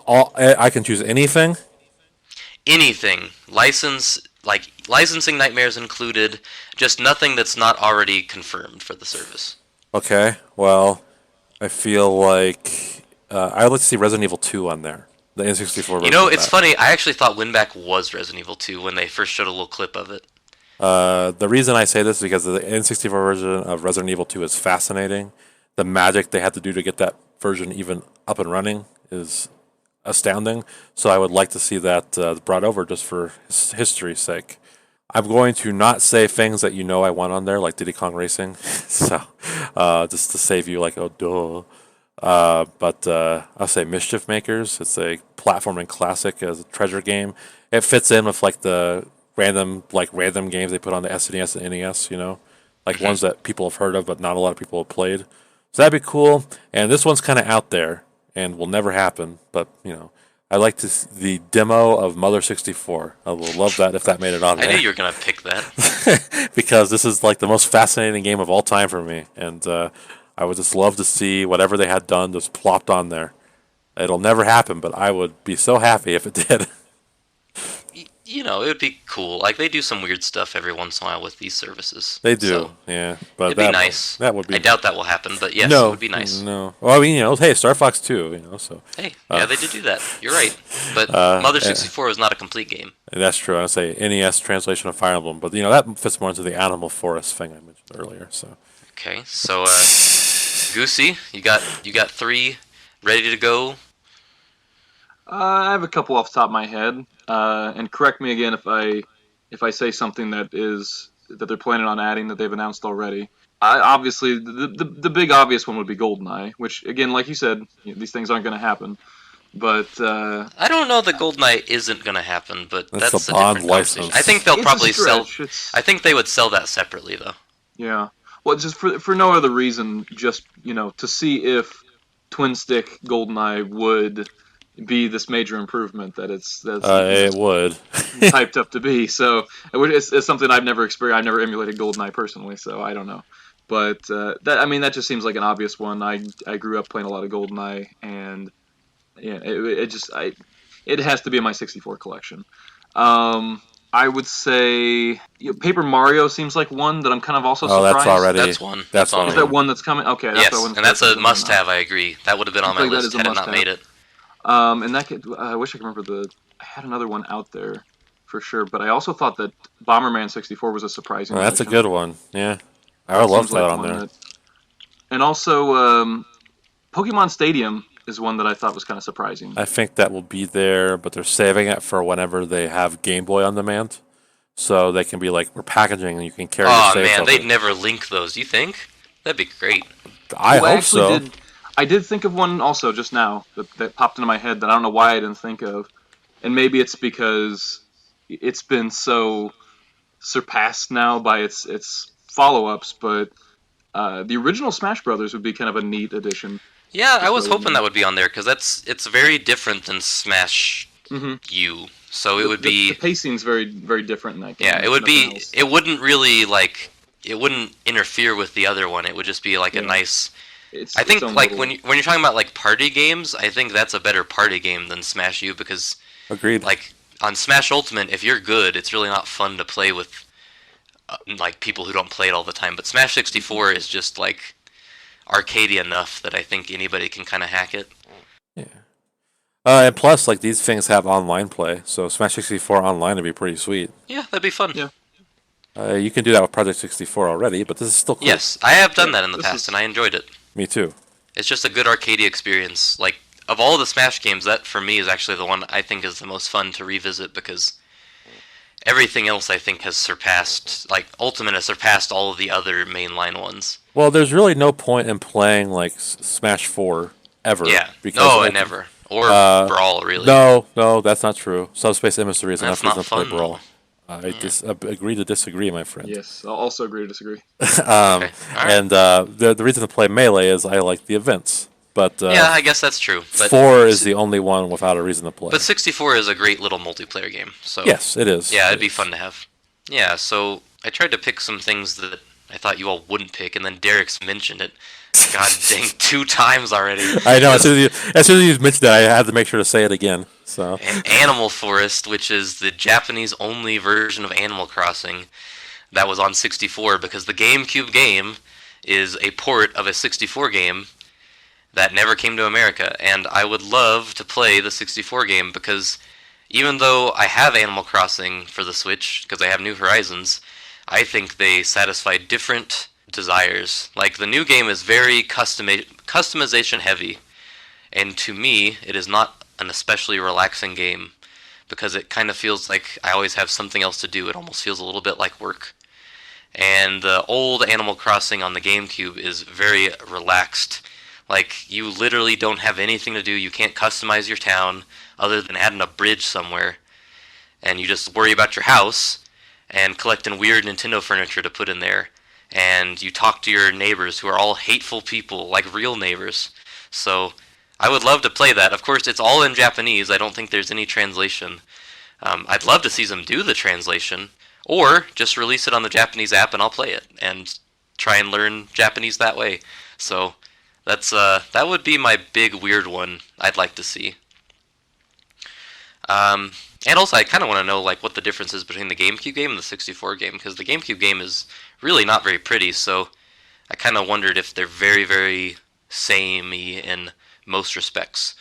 I can choose anything. Anything. Licensing nightmares included. Just nothing that's not already confirmed for the service. Okay. Well, I feel like I would like to see Resident Evil 2 on there. The N64 version. It's funny. I actually thought Winback was Resident Evil 2 when they first showed a little clip of it. The reason I say this is because the N64 version of Resident Evil 2 is fascinating. the magic they had to do to get that version even up and running is astounding. So I would like to see that brought over just for history's sake. I'm going to not say things that I want on there, like Diddy Kong Racing. So just to save you, like, oh, duh. But I'll say Mischief Makers. It's a platforming classic as a treasure game. It fits in with like the random games they put on the SNES and NES, like ones that people have heard of but not a lot of people have played. So that'd be cool. And this one's kind of out there and will never happen. But I like the demo of Mother 64. I will love that if that made it on there. I knew you were gonna pick that because this is like the most fascinating game of all time for me, and I would just love to see whatever they had done just plopped on there. It'll never happen, but I would be so happy if it did. It would be cool. Like, they do some weird stuff every once in a while with these services. They do, so yeah. But it'd be nice. That would be. I doubt that will happen, but yes, it would be nice. No. Well, I mean, hey, Star Fox 2, so. Hey, yeah, they did do that. You're right. But Mother 64 is not a complete game. That's true. I'd say NES translation of Fire Emblem, but that fits more into the Animal Forest thing I mentioned earlier. So. Okay, so Goosey, you got 3 ready to go. I have a couple off the top of my head, and correct me again if I say something that they're planning on adding that they've announced already. Obviously, the big obvious one would be GoldenEye, which again, like you said, these things aren't going to happen. But I don't know that GoldenEye isn't going to happen, but that's a a Bond different license. conversation. I think they'll probably sell. I think they would sell that separately, though. Yeah. Well, just for no other reason, just to see if Twin Stick GoldenEye would be this major improvement that it would typed up to be. So it's something I've never experienced. I've never emulated GoldenEye personally, so I don't know. But that just seems like an obvious one. I grew up playing a lot of GoldenEye, and yeah, it has to be in my 64 collection. I would say Paper Mario seems like one that I'm kind of also surprised. That's already. That's one. That's on. Is that one that's coming? Okay. Yes, and that's a must-have. I agree. That would have been on my list had it not made it. And that could. I wish I could remember I had another one out there, for sure. But I also thought that Bomberman 64 was a surprising. That's a good one. Yeah, I would love that on there. And also, Pokemon Stadium is one that I thought was kind of surprising. I think that will be there, but they're saving it for whenever they have Game Boy on demand, so they can be like, we're packaging and you can carry. Oh man, they'd never link those. You think? That'd be great. I hope so. I did think of one also just now that popped into my head that I don't know why I didn't think of, and maybe it's because it's been so surpassed now by its follow-ups, but the original Smash Brothers would be kind of a neat addition. Yeah, I was hoping that would be on there because it's very different than Smash U. So it would be the pacing's very very different in that game. Yeah, it would be. Else. It wouldn't really it wouldn't interfere with the other one. It would just be like a nice. I think like when you're talking about like party games, I think that's a better party game than Smash U because agreed. Like on Smash Ultimate, if you're good, it's really not fun to play with like people who don't play it all the time. But Smash 64 is just like arcadey enough that I think anybody can kind of hack it. Yeah. And plus, like these things have online play, so Smash 64 online would be pretty sweet. Yeah, that'd be fun. Yeah. You can do that with Project 64 already, but this is still cool. Yes, I have done that in the past, and I enjoyed it. Me too. It's just a good arcadey experience. Like, of all the Smash games, that for me is actually the one I think is the most fun to revisit because everything else I think has surpassed, like Ultimate has surpassed all of the other mainline ones. Well, there's really no point in playing like Smash 4 ever. Yeah. No, never. Or Brawl, really. No, that's not true. Subspace Emissary is enough reason to play fun, Brawl. I agree to disagree, my friend. Yes, I'll also agree to disagree. Okay. Right. And the reason to play Melee is I like the events. But yeah, I guess that's true. But 4 is the only one without a reason to play. But 64 is a great little multiplayer game. So yes, it is. Yeah, it'd be fun to have. Yeah, so I tried to pick some things that I thought you all wouldn't pick, and then Derek's mentioned it. God dang, 2 times already. I know. As soon as you mentioned it, I had to make sure to say it again. So. And Animal Forest, which is the Japanese-only version of Animal Crossing that was on 64, because the GameCube game is a port of a 64 game that never came to America. And I would love to play the 64 game because even though I have Animal Crossing for the Switch, because I have New Horizons, I think they satisfy different desires. Like, the new game is very customization heavy, and to me, it is not an especially relaxing game because it kind of feels like I always have something else to do. It almost feels a little bit like work. And the old Animal Crossing on the GameCube is very relaxed. Like, you literally don't have anything to do. You can't customize your town other than adding a bridge somewhere. And you just worry about your house and collecting weird Nintendo furniture to put in there. And you talk to your neighbors who are all hateful people, like real neighbors. So I would love to play that. Of course, it's all in Japanese. I don't think there's any translation. I'd love to see them do the translation. Or just release it on the Japanese app and I'll play it. And try and learn Japanese that way. So that would be my big weird one I'd like to see. And also, I kind of want to know like what the difference is between the GameCube game and the 64 game, because the GameCube game is really not very pretty, so I kind of wondered if they're very, very samey in most respects.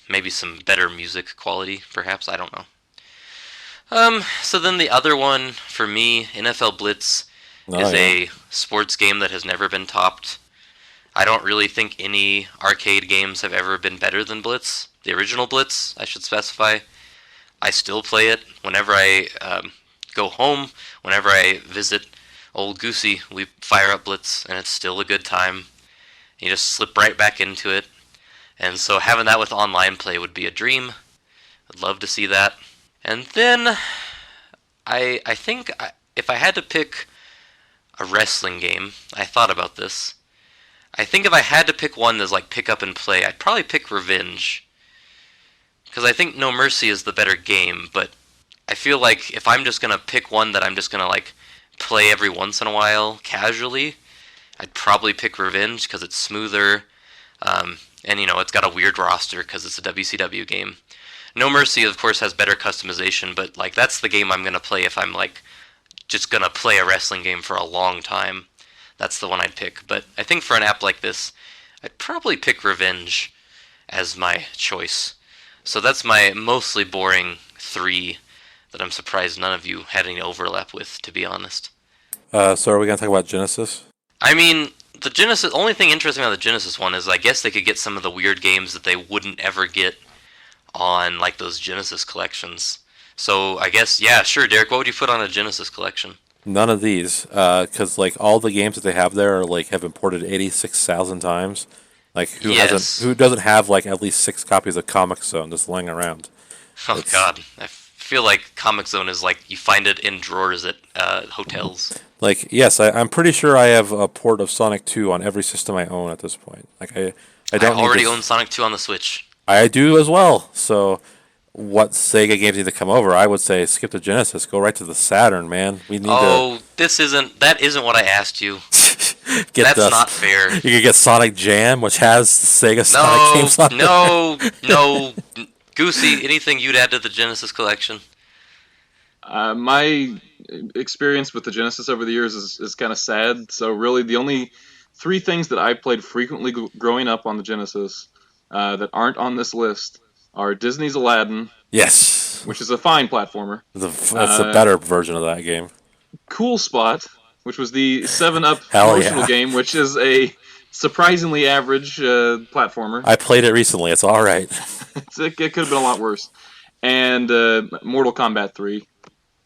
Maybe some better music quality, perhaps, I don't know. So then the other one, for me, NFL Blitz is a sports game that has never been topped. I don't really think any arcade games have ever been better than Blitz. The original Blitz, I should specify. I still play it whenever I go home, whenever I visit old Goosey, we fire up Blitz, and it's still a good time. You just slip right back into it. And so having that with online play would be a dream. I'd love to see that. And then I think if I had to pick a wrestling game, I thought about this. I think if I had to pick one that's like pick up and play, I'd probably pick Revenge. Because I think No Mercy is the better game, but I feel like if I'm just going to pick one that I'm just going to like play every once in a while casually, I'd probably pick Revenge because it's smoother, and you know, it's got a weird roster because it's a WCW game. No Mercy, of course, has better customization, but like that's the game I'm going to play if I'm like just going to play a wrestling game for a long time. That's the one I'd pick. But I think for an app like this, I'd probably pick Revenge as my choice. So that's my mostly boring 3 that I'm surprised none of you had any overlap with, to be honest. So are we going to talk about Genesis? I mean, the Genesis, only thing interesting about the Genesis one is I guess they could get some of the weird games that they wouldn't ever get on like those Genesis collections. So I guess, yeah, sure, Derek, what would you put on a Genesis collection? None of these, because like all the games that they have there are like have imported 86,000 times. Like who doesn't have like at least 6 copies of Comic Zone just laying around? Oh God, I feel like Comic Zone is like you find it in drawers at hotels. Like yes, I'm pretty sure I have a port of Sonic 2 on every system I own at this point. Like I don't already own Sonic 2 on the Switch. I do as well. So what Sega games need to come over? I would say skip the Genesis, go right to the Saturn, man. We need that isn't what I asked you. That's not fair. You could get Sonic Jam, which has Sega Sonic games on it. No. Goosey, anything you'd add to the Genesis collection? My experience with the Genesis over the years is kind of sad. So really, the only 3 things that I played frequently growing up on the Genesis that aren't on this list are Disney's Aladdin. Yes. Which is a fine platformer. That's a better version of that game. Cool Spot, which was the 7-Up promotional game, which is a surprisingly average platformer. I played it recently. It's all right. It could have been a lot worse. And Mortal Kombat 3.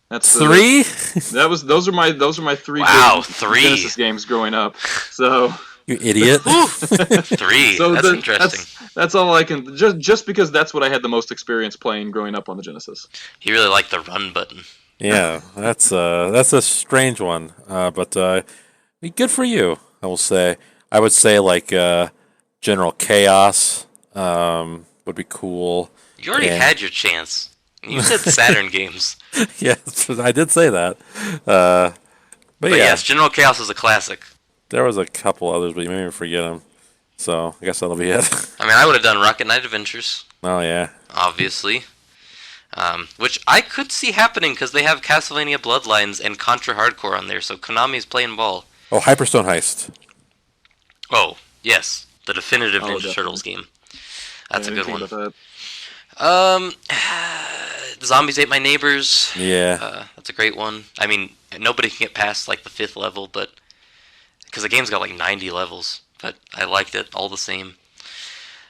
That's 3? Those are my 3 Genesis games growing up. So you idiot. 3. So that's interesting. That's all I can. Just because that's what I had the most experience playing growing up on the Genesis. He really liked the run button. Yeah, that's a strange one, but good for you. I will say. I would say like General Chaos would be cool. You already had your chance. You said Saturn games. Yes, I did say that. But yeah. Yes, General Chaos is a classic. There was a couple others, but you made me forget them. So I guess that'll be it. I mean, I would have done Rocket Knight Adventures. Oh yeah. Obviously. Which I could see happening because they have Castlevania Bloodlines and Contra Hardcore on there, so Konami's playing ball. Oh, Hyperstone Heist. Oh, yes. The definitive Ninja Turtles game. That's a good one. Zombies Ate My Neighbors. Yeah. That's a great one. I mean, nobody can get past like the 5th level, but because the game's got like 90 levels, but I liked it all the same.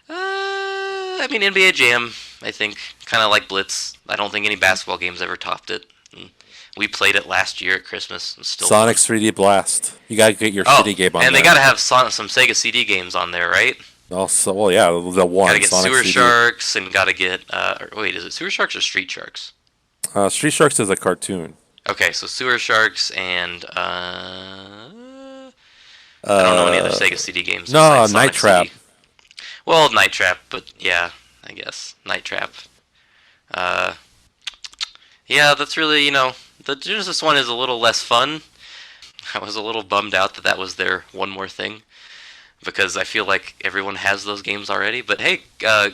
I mean, NBA Jam, I think, kind of like Blitz. I don't think any basketball games ever topped it. And we played it last year at Christmas. It's still Sonic's 3D Blast. You gotta get your shitty game on there. And they gotta have some Sega CD games on there, right? Also, well, yeah, the one. Gotta get Sonic Sewer CD. Sharks, and gotta get... wait, is it Sewer Sharks or Street Sharks? Street Sharks is a cartoon. Okay, so Sewer Sharks and... I don't know any other Sega CD games. No, besides Sonic Night Trap. CD. Well, Night Trap, but yeah, I guess. Night Trap. Yeah, that's really, the Genesis one is a little less fun. I was a little bummed out that was their one more thing, because I feel like everyone has those games already. But hey,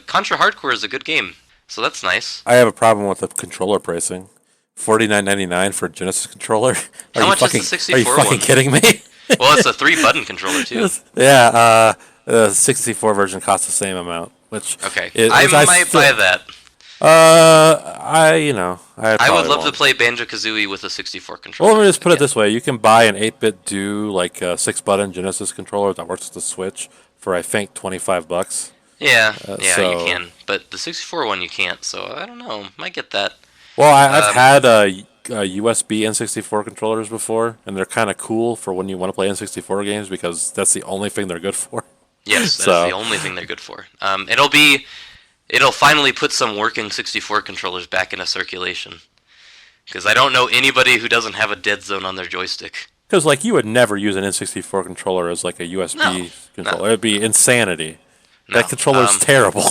Contra Hardcore is a good game, so that's nice. I have a problem with the controller pricing. $49.99 for a Genesis controller. How much is the 64 Are you fucking one? kidding me? Well, it's a 3-button controller, too. Yeah, the 64 version costs the same amount, which... Okay, I might buy that. I would love to play Banjo-Kazooie with a 64 controller. Well, let me just put it this way. You can buy an 8-bit do, like a 6-button Genesis controller that works with the Switch for, I think, $25. Yeah, you can. But the 64 one you can't, so I don't know. Might get that. Well, I've had USB N64 controllers before, and they're kind of cool for when you want to play N64 games because that's the only thing they're good for. Yes, that's the only thing they're good for. It'll finally put some working 64 controllers back into circulation. Because I don't know anybody who doesn't have a dead zone on their joystick. Because, you would never use an N64 controller as, a USB controller. It'd be insanity. No. That controller's terrible.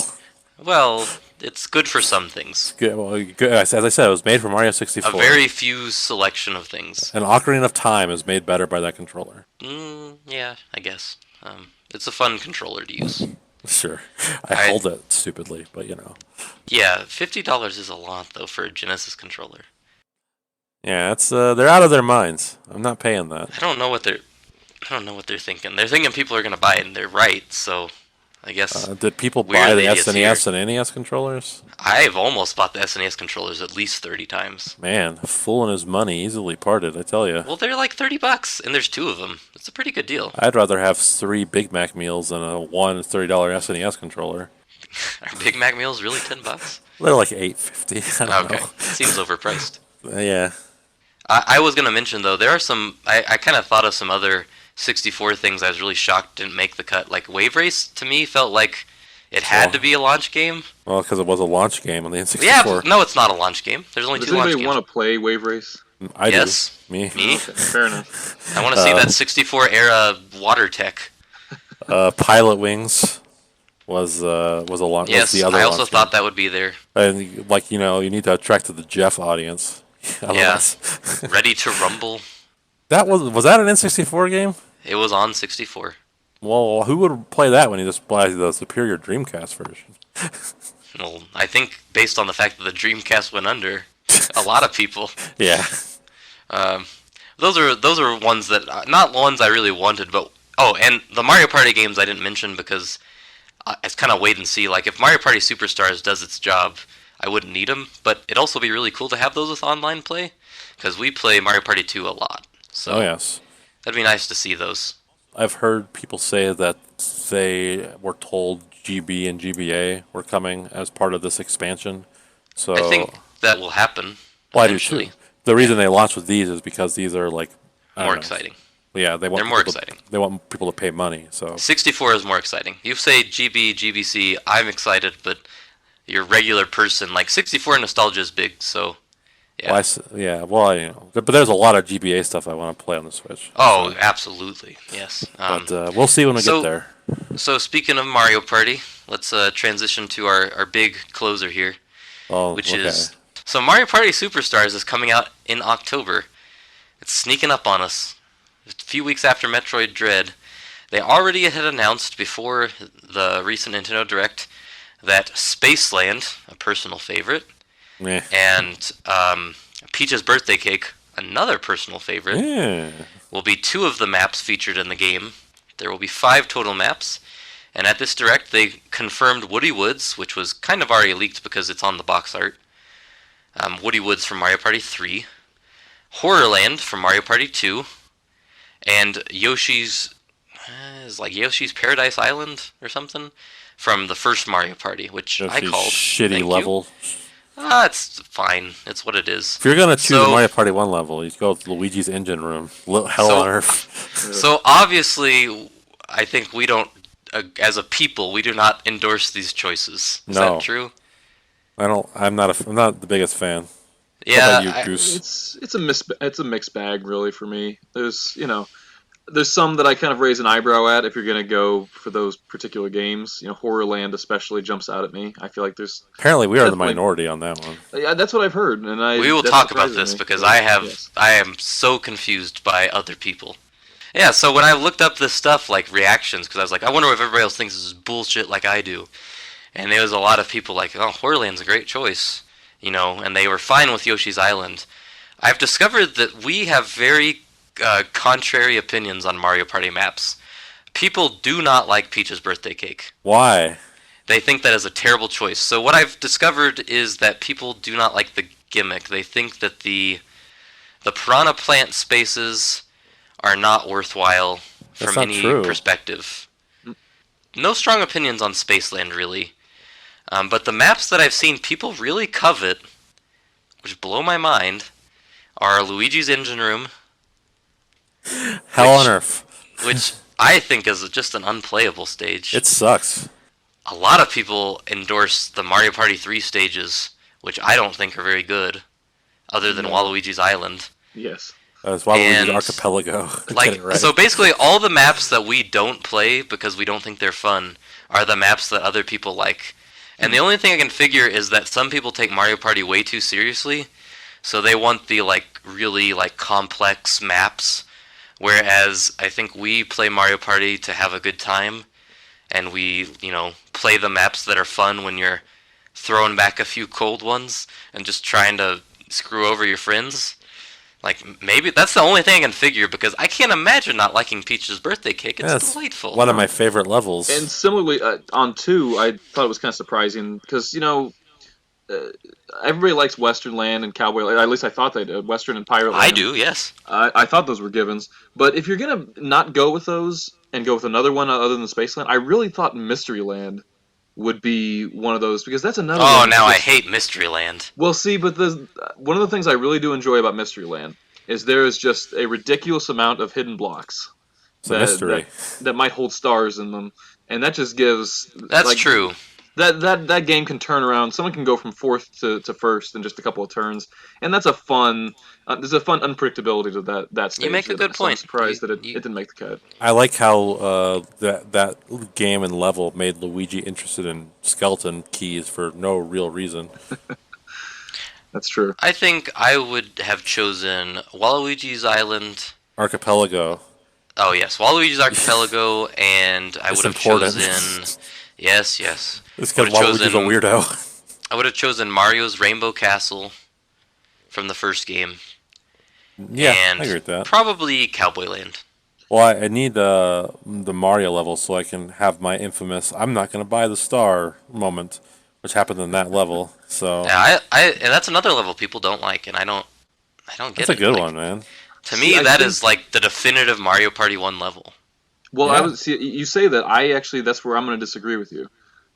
Well, it's good for some things. Good, well, as I said, it was made for Mario 64. A very few selection of things. An Ocarina of Time is made better by that controller. Yeah, I guess. It's a fun controller to use. Sure. I hold it stupidly, but Yeah, $50 is a lot, though, for a Genesis controller. Yeah, it's they're out of their minds. I'm not paying that. I don't know what they're thinking. They're thinking people are going to buy it, and they're right, so I guess... did people buy the SNES and NES controllers? I've almost bought the SNES controllers at least 30 times. Man, a fool and his money easily parted, I tell you. Well, they're like $30, and there's 2 of them. It's a pretty good deal. I'd rather have 3 Big Mac meals than a $30 SNES controller. Are Big Mac meals really $10? They're like $8.50. I don't know. Seems overpriced. Yeah. I was going to mention, though, there are some... I kind of thought of some other 64 things I was really shocked didn't make the cut. Like, Wave Race, to me, felt like it had to be a launch game. Well, because it was a launch game on the N64. Yeah, no, it's not a launch game. There's only 2 launch games. Does anybody want to play Wave Race? I do. Me? Okay, fair enough. I want to see that 64-era water tech. Pilot Wings was a launch. Yes, the other I also launch thought game. that would be there. And, you need to attract the Jeff audience. Yeah. Ready to Rumble. Was that an N64 game? It was on 64. Well, who would play that when you just buy the superior Dreamcast version? Well, I think based on the fact that the Dreamcast went under, a lot of people. Yeah. Those are ones that not ones I really wanted, but and the Mario Party games I didn't mention because it's kind of wait and see. Like if Mario Party Superstars does its job, I wouldn't need them, but it'd also be really cool to have those with online play because we play Mario Party 2 a lot. So yes. That'd be nice to see those. I've heard people say that they were told GB and GBA were coming as part of this expansion. So I think that will happen. Well, I do too. The reason they launched with these is because these are more exciting. Yeah, they're more exciting. They want people to pay money. So 64 is more exciting. You say GB, GBC, I'm excited, but your regular person, 64 nostalgia is big, so yeah. But there's a lot of GBA stuff I want to play on the Switch. Oh, absolutely, yes. But we'll see when we get there. So speaking of Mario Party, let's transition to our big closer here, which is Mario Party Superstars is coming out in October. It's sneaking up on us. A few weeks after Metroid Dread, they already had announced before the recent Nintendo Direct that Spaceland, a personal favorite, and Peach's Birthday Cake, another personal favorite, will be 2 of the maps featured in the game. There will be 5 total maps, and at this Direct they confirmed Woody Woods, which was kind of already leaked because it's on the box art, Woody Woods from Mario Party 3, Horrorland from Mario Party 2, And Yoshi's is like Yoshi's Paradise Island or something from the first Mario Party, which I Yoshi's called shitty Thank you. level. It's fine. It's what it is. If you're gonna choose So- a Mario Party 1 level, you go with Luigi's Engine Room. Hell So- on Earth. So obviously, I think we don't, as a people, we do not endorse these choices. Is No. that true? I'm not the biggest fan. Yeah. How about you, Goose? It's a mixed bag really for me. There's some that I kind of raise an eyebrow at if you're gonna go for those particular games. Horrorland especially jumps out at me. I feel like there's Apparently, we are the definitely- minority on that one. yeah, that's what I've heard, and We will that talk about surprises this me. because So, yes. I am so confused by other people. Yeah, so when I looked up this stuff, like reactions, because I was like, I wonder if everybody else thinks this is bullshit like I do. And there was a lot of people like, oh, Horrorland's a great choice, and they were fine with Yoshi's Island. I've discovered that we have very contrary opinions on Mario Party maps. People do not like Peach's birthday cake. Why? They think that is a terrible choice. So what I've discovered is that people do not like the gimmick. They think that the piranha plant spaces are not worthwhile That's from not any true. perspective. No strong opinions on Spaceland, really. But the maps that I've seen people really covet, which blow my mind, are Luigi's Engine Room, Hell on Earth. which I think is just an unplayable stage. It sucks. A lot of people endorse the Mario Party 3 stages, which I don't think are very good, other than Waluigi's Island. Yes. That's why And, Luigi's Archipelago. Get Like, it right. so basically all the maps that we don't play because we don't think they're fun are the maps that other people like. And the only thing I can figure is that some people take Mario Party way too seriously, so they want the, really, complex maps, whereas I think we play Mario Party to have a good time, and we, play the maps that are fun when you're throwing back a few cold ones and just trying to screw over your friends. Like, maybe that's the only thing I can figure, because I can't imagine not liking Peach's birthday cake. It's That's delightful. one of my favorite levels. And similarly, on 2, I thought it was kind of surprising because everybody likes Western Land and Cowboy Land. At least I thought they did. Western and Pirate Land. I do, yes. I thought those were givens. But if you're gonna not go with those and go with another one other than Spaceland, I really thought Mystery Land would be one of those because that's another. Oh, one now I that's- hate Mysteryland. Well, see, but one of the things I really do enjoy about Mysteryland is there is just a ridiculous amount of hidden blocks. It's a mystery. That might hold stars in them, and that just gives. That's true. That game can turn around. Someone can go from fourth to first in just a couple of turns, and that's a fun. There's a fun unpredictability to that stage. You make a good so I'm point. surprised that it You- didn't make the cut. I like how that game and level made Luigi interested in skeleton keys for no real reason. That's true. I think I would have chosen Waluigi's Island. Archipelago. Oh, yes, Waluigi's Archipelago, and I It's would have important. chosen... Yes. It's because Would've Waluigi's a chosen- weirdo. I would have chosen Mario's Rainbow Castle from the first game. Yeah, and I agree with that. Probably Cowboy Land. Well, I need the Mario level so I can have my infamous "I'm not going to buy the star" moment, which happened in that level. So Yeah, and that's another level people don't like, and I don't get that's a it. good Like, one, man. To See, me, I that think- is like the definitive Mario Party 1 level. Well, Yeah. I would see you say that. That's where I'm going to disagree with you,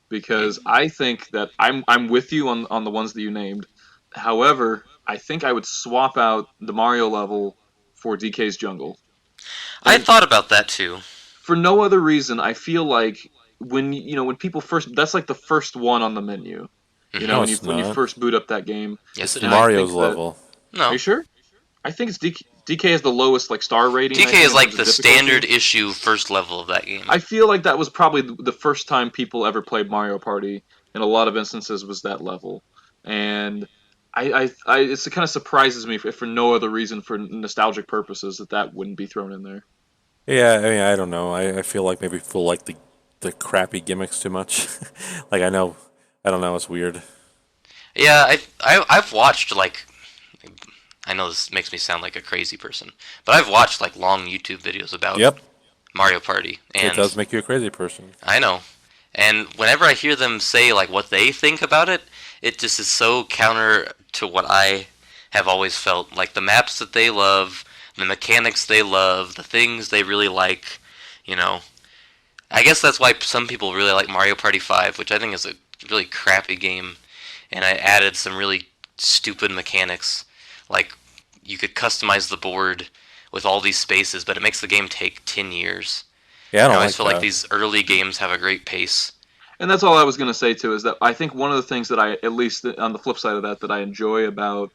because I think that I'm with you on the ones that you named. However, I think I would swap out the Mario level for DK's Jungle. I thought about that too. For no other reason, I feel like when people first, that's like the first one on the menu. No, when it's when you not. first boot up that game. Yes, it And is. I Mario's think that- level. No, Are you sure? I think it's DK has the lowest star rating. I DK think, is in like terms the of difficulty. standard issue first level of that game. I feel like that was probably the first time people ever played Mario Party. In a lot of instances, was that level, and it kind of surprises me if for no other reason, for nostalgic purposes, that wouldn't be thrown in there. Yeah, I mean, I don't know. I feel like maybe people like the crappy gimmicks too much. I don't know. It's weird. Yeah, I've watched I know this makes me sound like a crazy person, but I've watched long YouTube videos about Yep, Mario Party, and it does make you a crazy person. I know. And whenever I hear them say what they think about it, it just is so counter to what I have always felt. Like the maps that they love, the mechanics they love, the things they really like. You know, I guess that's why some people really like Mario Party 5, which I think is a really crappy game. And I added some really stupid mechanics, like you could customize the board with all these spaces, but it makes the game take 10 years. Yeah, I don't I always like feel that. like these early games have a great pace. And that's all I was going to say too, is that I think one of the things that I, at least on the flip side of that, that I enjoy about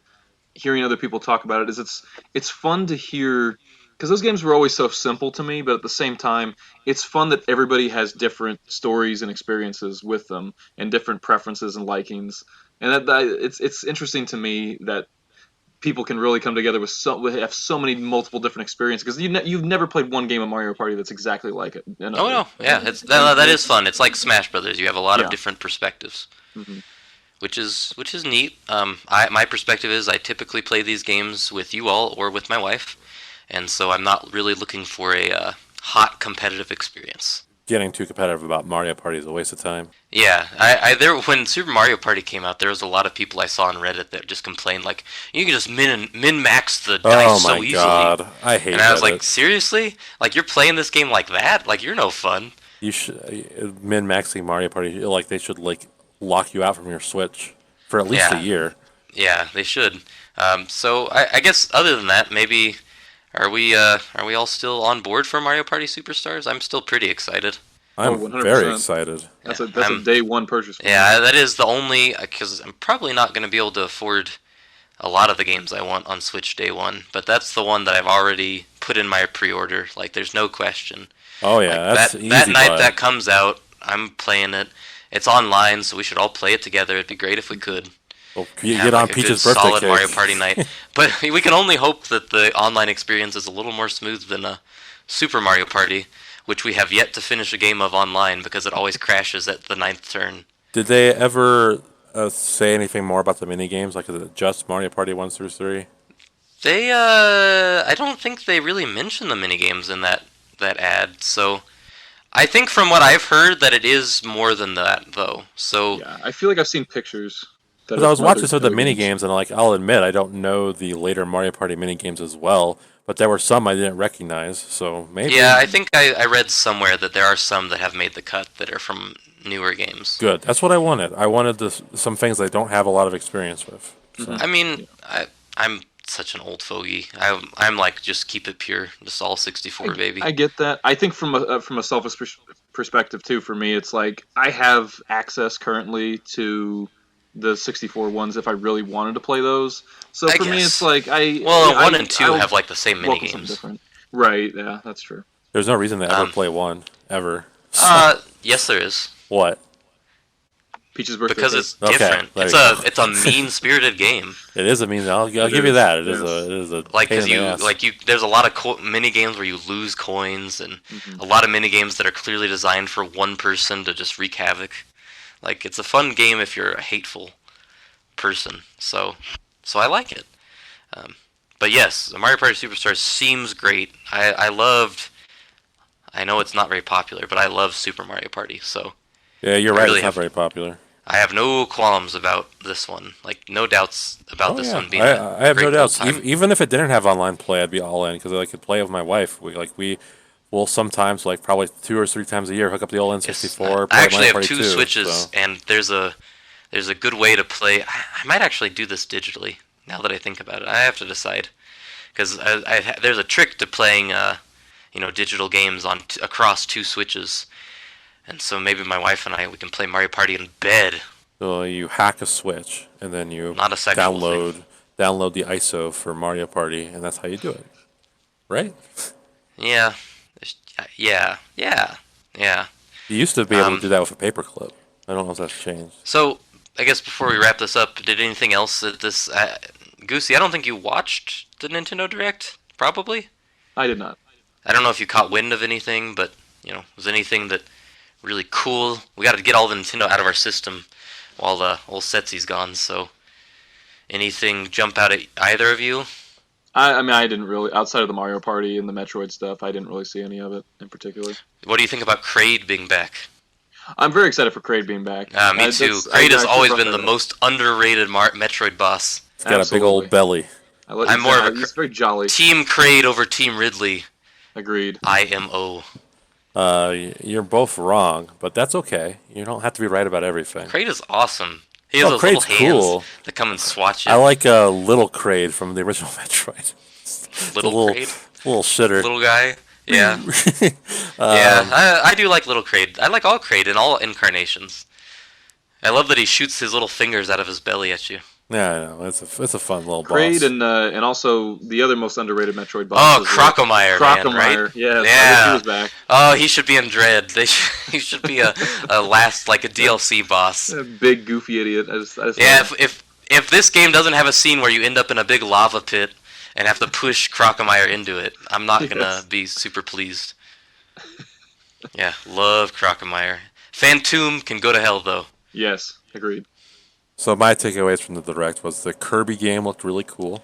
hearing other people talk about it is it's fun to hear, because those games were always so simple to me, but at the same time, it's fun that everybody has different stories and experiences with them and different preferences and likings, and that it's interesting to me that people can really come together have so many multiple different experiences, because you've never played one game of Mario Party that's exactly like it. Oh no, yeah, that is fun. It's like Smash Brothers. You have a lot of Yeah. different perspectives, Mhm. which is neat. My perspective is I typically play these games with you all or with my wife, and so I'm not really looking for a hot competitive experience. Getting too competitive about Mario Party is a waste of time. Yeah, when Super Mario Party came out, there was a lot of people I saw on Reddit that just complained like, you can just min max the Oh dice so my easily. god, I hate And I was Reddit. like, seriously? Like you're playing this game like that? Like you're no fun. You should min-maxing Mario Party. Like they should like lock you out from your Switch for at least a Yeah. year. Yeah, they should. So I guess other than that, maybe are we all still on board for Mario Party Superstars? I'm still pretty excited. I'm 100%. very excited. That's Yeah, a day one purchase. For me. Yeah, that is the only, because I'm probably not going to be able to afford a lot of the games I want on Switch day one, but that's the one that I've already put in my pre-order. Like, there's no question. Oh yeah, Like, that's that easy. that night buy. that comes out, I'm playing it. It's online, so we should all play it together. It'd be great if we could. Well, you Have get on like a Peach's good, birthday solid cake. Mario Party night. But we can only hope that the online experience is a little more smooth than a Super Mario Party, which we have yet to finish a game of online because it always crashes at the 9th turn. Did they ever say anything more about the mini games? Like, is it just Mario Party 1 through 3? They, I don't think they really mention the minigames in that ad, so I think from what I've heard that it is more than that, though. So, Yeah, I feel like I've seen pictures. Because I was watching some of the mini games, and like I'll admit, I don't know the later Mario Party mini games as well. But there were some I didn't recognize, so maybe. yeah, I think I read somewhere that there are some that have made the cut that are from newer games. Good. That's what I wanted. I wanted some things I don't have a lot of experience with. So. I mean, I'm such an old fogey. I'm like, just keep it pure, just all 64, baby. I get that. I think from a selfish perspective too, for me, it's like I have access currently to the 64 ones if I really wanted to play those. So I for me, guess. it's like Well, I, 1 and 2 I'll have like the same welcome something minigames. different. Right? Yeah, that's true. There's no reason to ever play 1 ever. Yes, there is. What? Peach's birthday. Because cake. it's Okay, different. there It's you a go. it's a mean-spirited game. It is a mean. I'll give is, you that. It is yes. a Like, pain cause in the ass. there's a lot of mini games where you lose coins, and a lot of mini games that are clearly designed for one person to just wreak havoc. Like, it's a fun game if you're a hateful person. So I like it. But yes, the Mario Party Superstars seems great. I loved. I know it's not very popular, but I love Super Mario Party. So Yeah, you're I right. really It's not have- very popular. I have no qualms about this one. Like, no doubts about this one being. I have no great doubts. full-time. Even if it didn't have online play, I'd be all in because I could play with my wife. We will sometimes, like probably 2 or 3 times a year, hook up the old Yes, N64. I actually Mario have Party 2 2, Switches, so. and there's a good way to play. I might actually do this digitally. Now that I think about it, I have to decide because there's a trick to playing, digital games on across 2 Switches, and so maybe my wife and we can play Mario Party in bed. So you hack a Switch and then you Not a sexual download the ISO for Mario Party, and that's how you do it, right? Yeah, yeah. You used to be able to do that with a paperclip. I don't know if that's changed. So I guess before we wrap this up, did anything else at this? Goosey, I don't think you watched the Nintendo Direct. Probably. I did not. I don't know if you caught wind of anything, but was anything that really cool? We got to get all the Nintendo out of our system while the old Setsy's gone. So, anything jump out at either of you? I mean, I didn't really, outside of the Mario Party and the Metroid stuff, I didn't really see any of it in particular. What do you think about Kraid being back? I'm very excited for Kraid being back. Me too. That's- Kraid has I always brought been that the up. most underrated Metroid boss. It's got a big old Absolutely. belly. I'm more of a He's very jolly. Team Kraid over Team Ridley. Agreed. IMO. You're both wrong, but that's okay. You don't have to be right about everything. Kraid is awesome. He has those Kraid's little hands cool. that come and swatch you. I like Little Kraid from the original Metroid. Little Kraid? Little shitter. Little guy? Yeah. Yeah, I do like Little Kraid. I like all Kraid in all incarnations. I love that he shoots his little fingers out of his belly at you. Yeah, I know. It's a fun little Kraid boss. and also the other most underrated Metroid boss. Oh, Crocomire, man, right? Yeah, I wish he was back. Oh, he should be in Dread. He should be a last, like a DLC boss. A big goofy idiot. I just Yeah, if this game doesn't have a scene where you end up in a big lava pit and have to push Crocomire into it, I'm not gonna be super pleased. Yeah, love Crocomire. Phantom can go to hell though. Yes, agreed. So my takeaways from the Direct was the Kirby game looked really cool.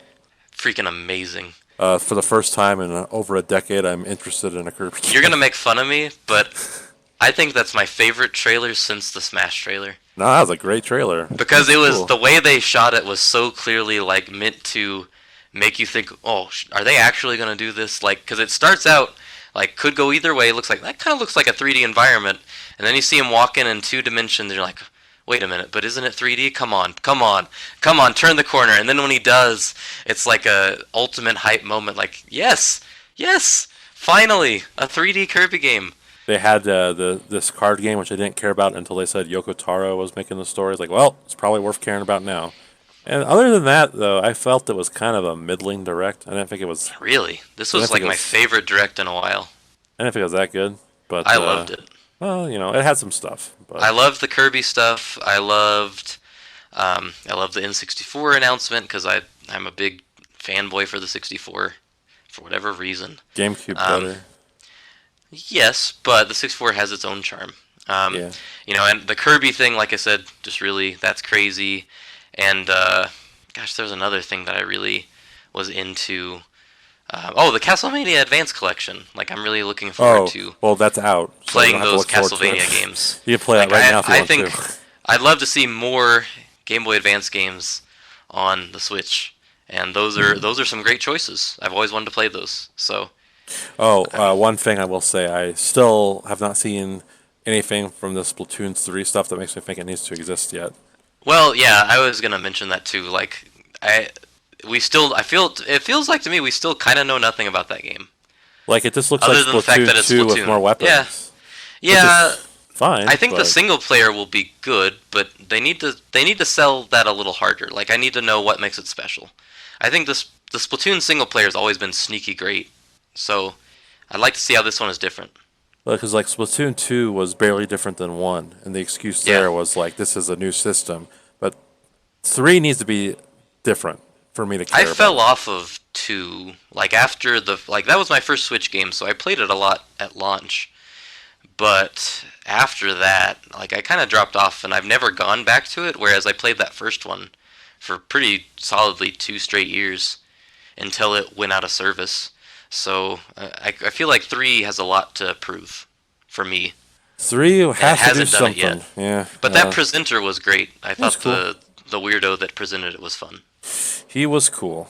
Freaking amazing. For the first time in over a decade, I'm interested in a Kirby game. You're gonna make fun of me, but I think that's my favorite trailer since the Smash trailer. No, that was a great trailer. Because it was cool. The way they shot it was so clearly like meant to make you think, oh, are they actually gonna do this? Like, because it starts out like could go either way. Looks like that kind of looks like a 3D environment, and then you see him walking in 2 dimensions. And you're like, wait a minute, but isn't it 3D? Come on, turn the corner. And then when he does, it's like a ultimate hype moment. Like, yes, finally, a 3D Kirby game. They had this card game, which I didn't care about until they said Yoko Taro was making the story. It's like, well, it's probably worth caring about now. And other than that, though, I felt it was kind of a middling Direct. I didn't think it was... Really? This was like my favorite Direct in a while. I didn't think it was that good, but... I loved it. Well, it had some stuff. But... I loved the Kirby stuff. I loved the N64 announcement because I'm a big fanboy for the 64 for whatever reason. GameCube better. Yes, but the 64 has its own charm. Yeah. And the Kirby thing, like I said, just really, that's crazy. And, gosh, there's another thing that I really was into. The Castlevania Advance Collection. Like, I'm really looking forward to well, that's out. So playing those Castlevania games. You can play it right now if you want to. I think I'd love to see more Game Boy Advance games on the Switch. And those are some great choices. I've always wanted to play those. So. One thing I will say, I still have not seen anything from the Splatoon 3 stuff that makes me think it needs to exist yet. Well, yeah, I was gonna mention that too. Like, it feels like to me we still kind of know nothing about that game. Like, it just looks Other like than the fact that Splatoon it's 2 with Splatoon. more weapons. Yeah. Fine. I think the single player will be good, but they need to sell that a little harder. Like, I need to know what makes it special. I think the Splatoon single player has always been sneaky great, so I'd like to see how this one is different. Well, because like Splatoon 2 was barely different than 1, and the excuse there was like, this is a new system. But 3 needs to be different for me to care about. I fell off of 2, like after that was my first Switch game, so I played it a lot at launch. But after that, like I kind of dropped off, and I've never gone back to it, whereas I played that first one for pretty solidly 2 straight years until it went out of service. So I feel like 3 has a lot to prove for me. 3 has to do something. It yet. Yeah. But that presenter was great. I thought cool. the weirdo that presented it was fun. He was cool.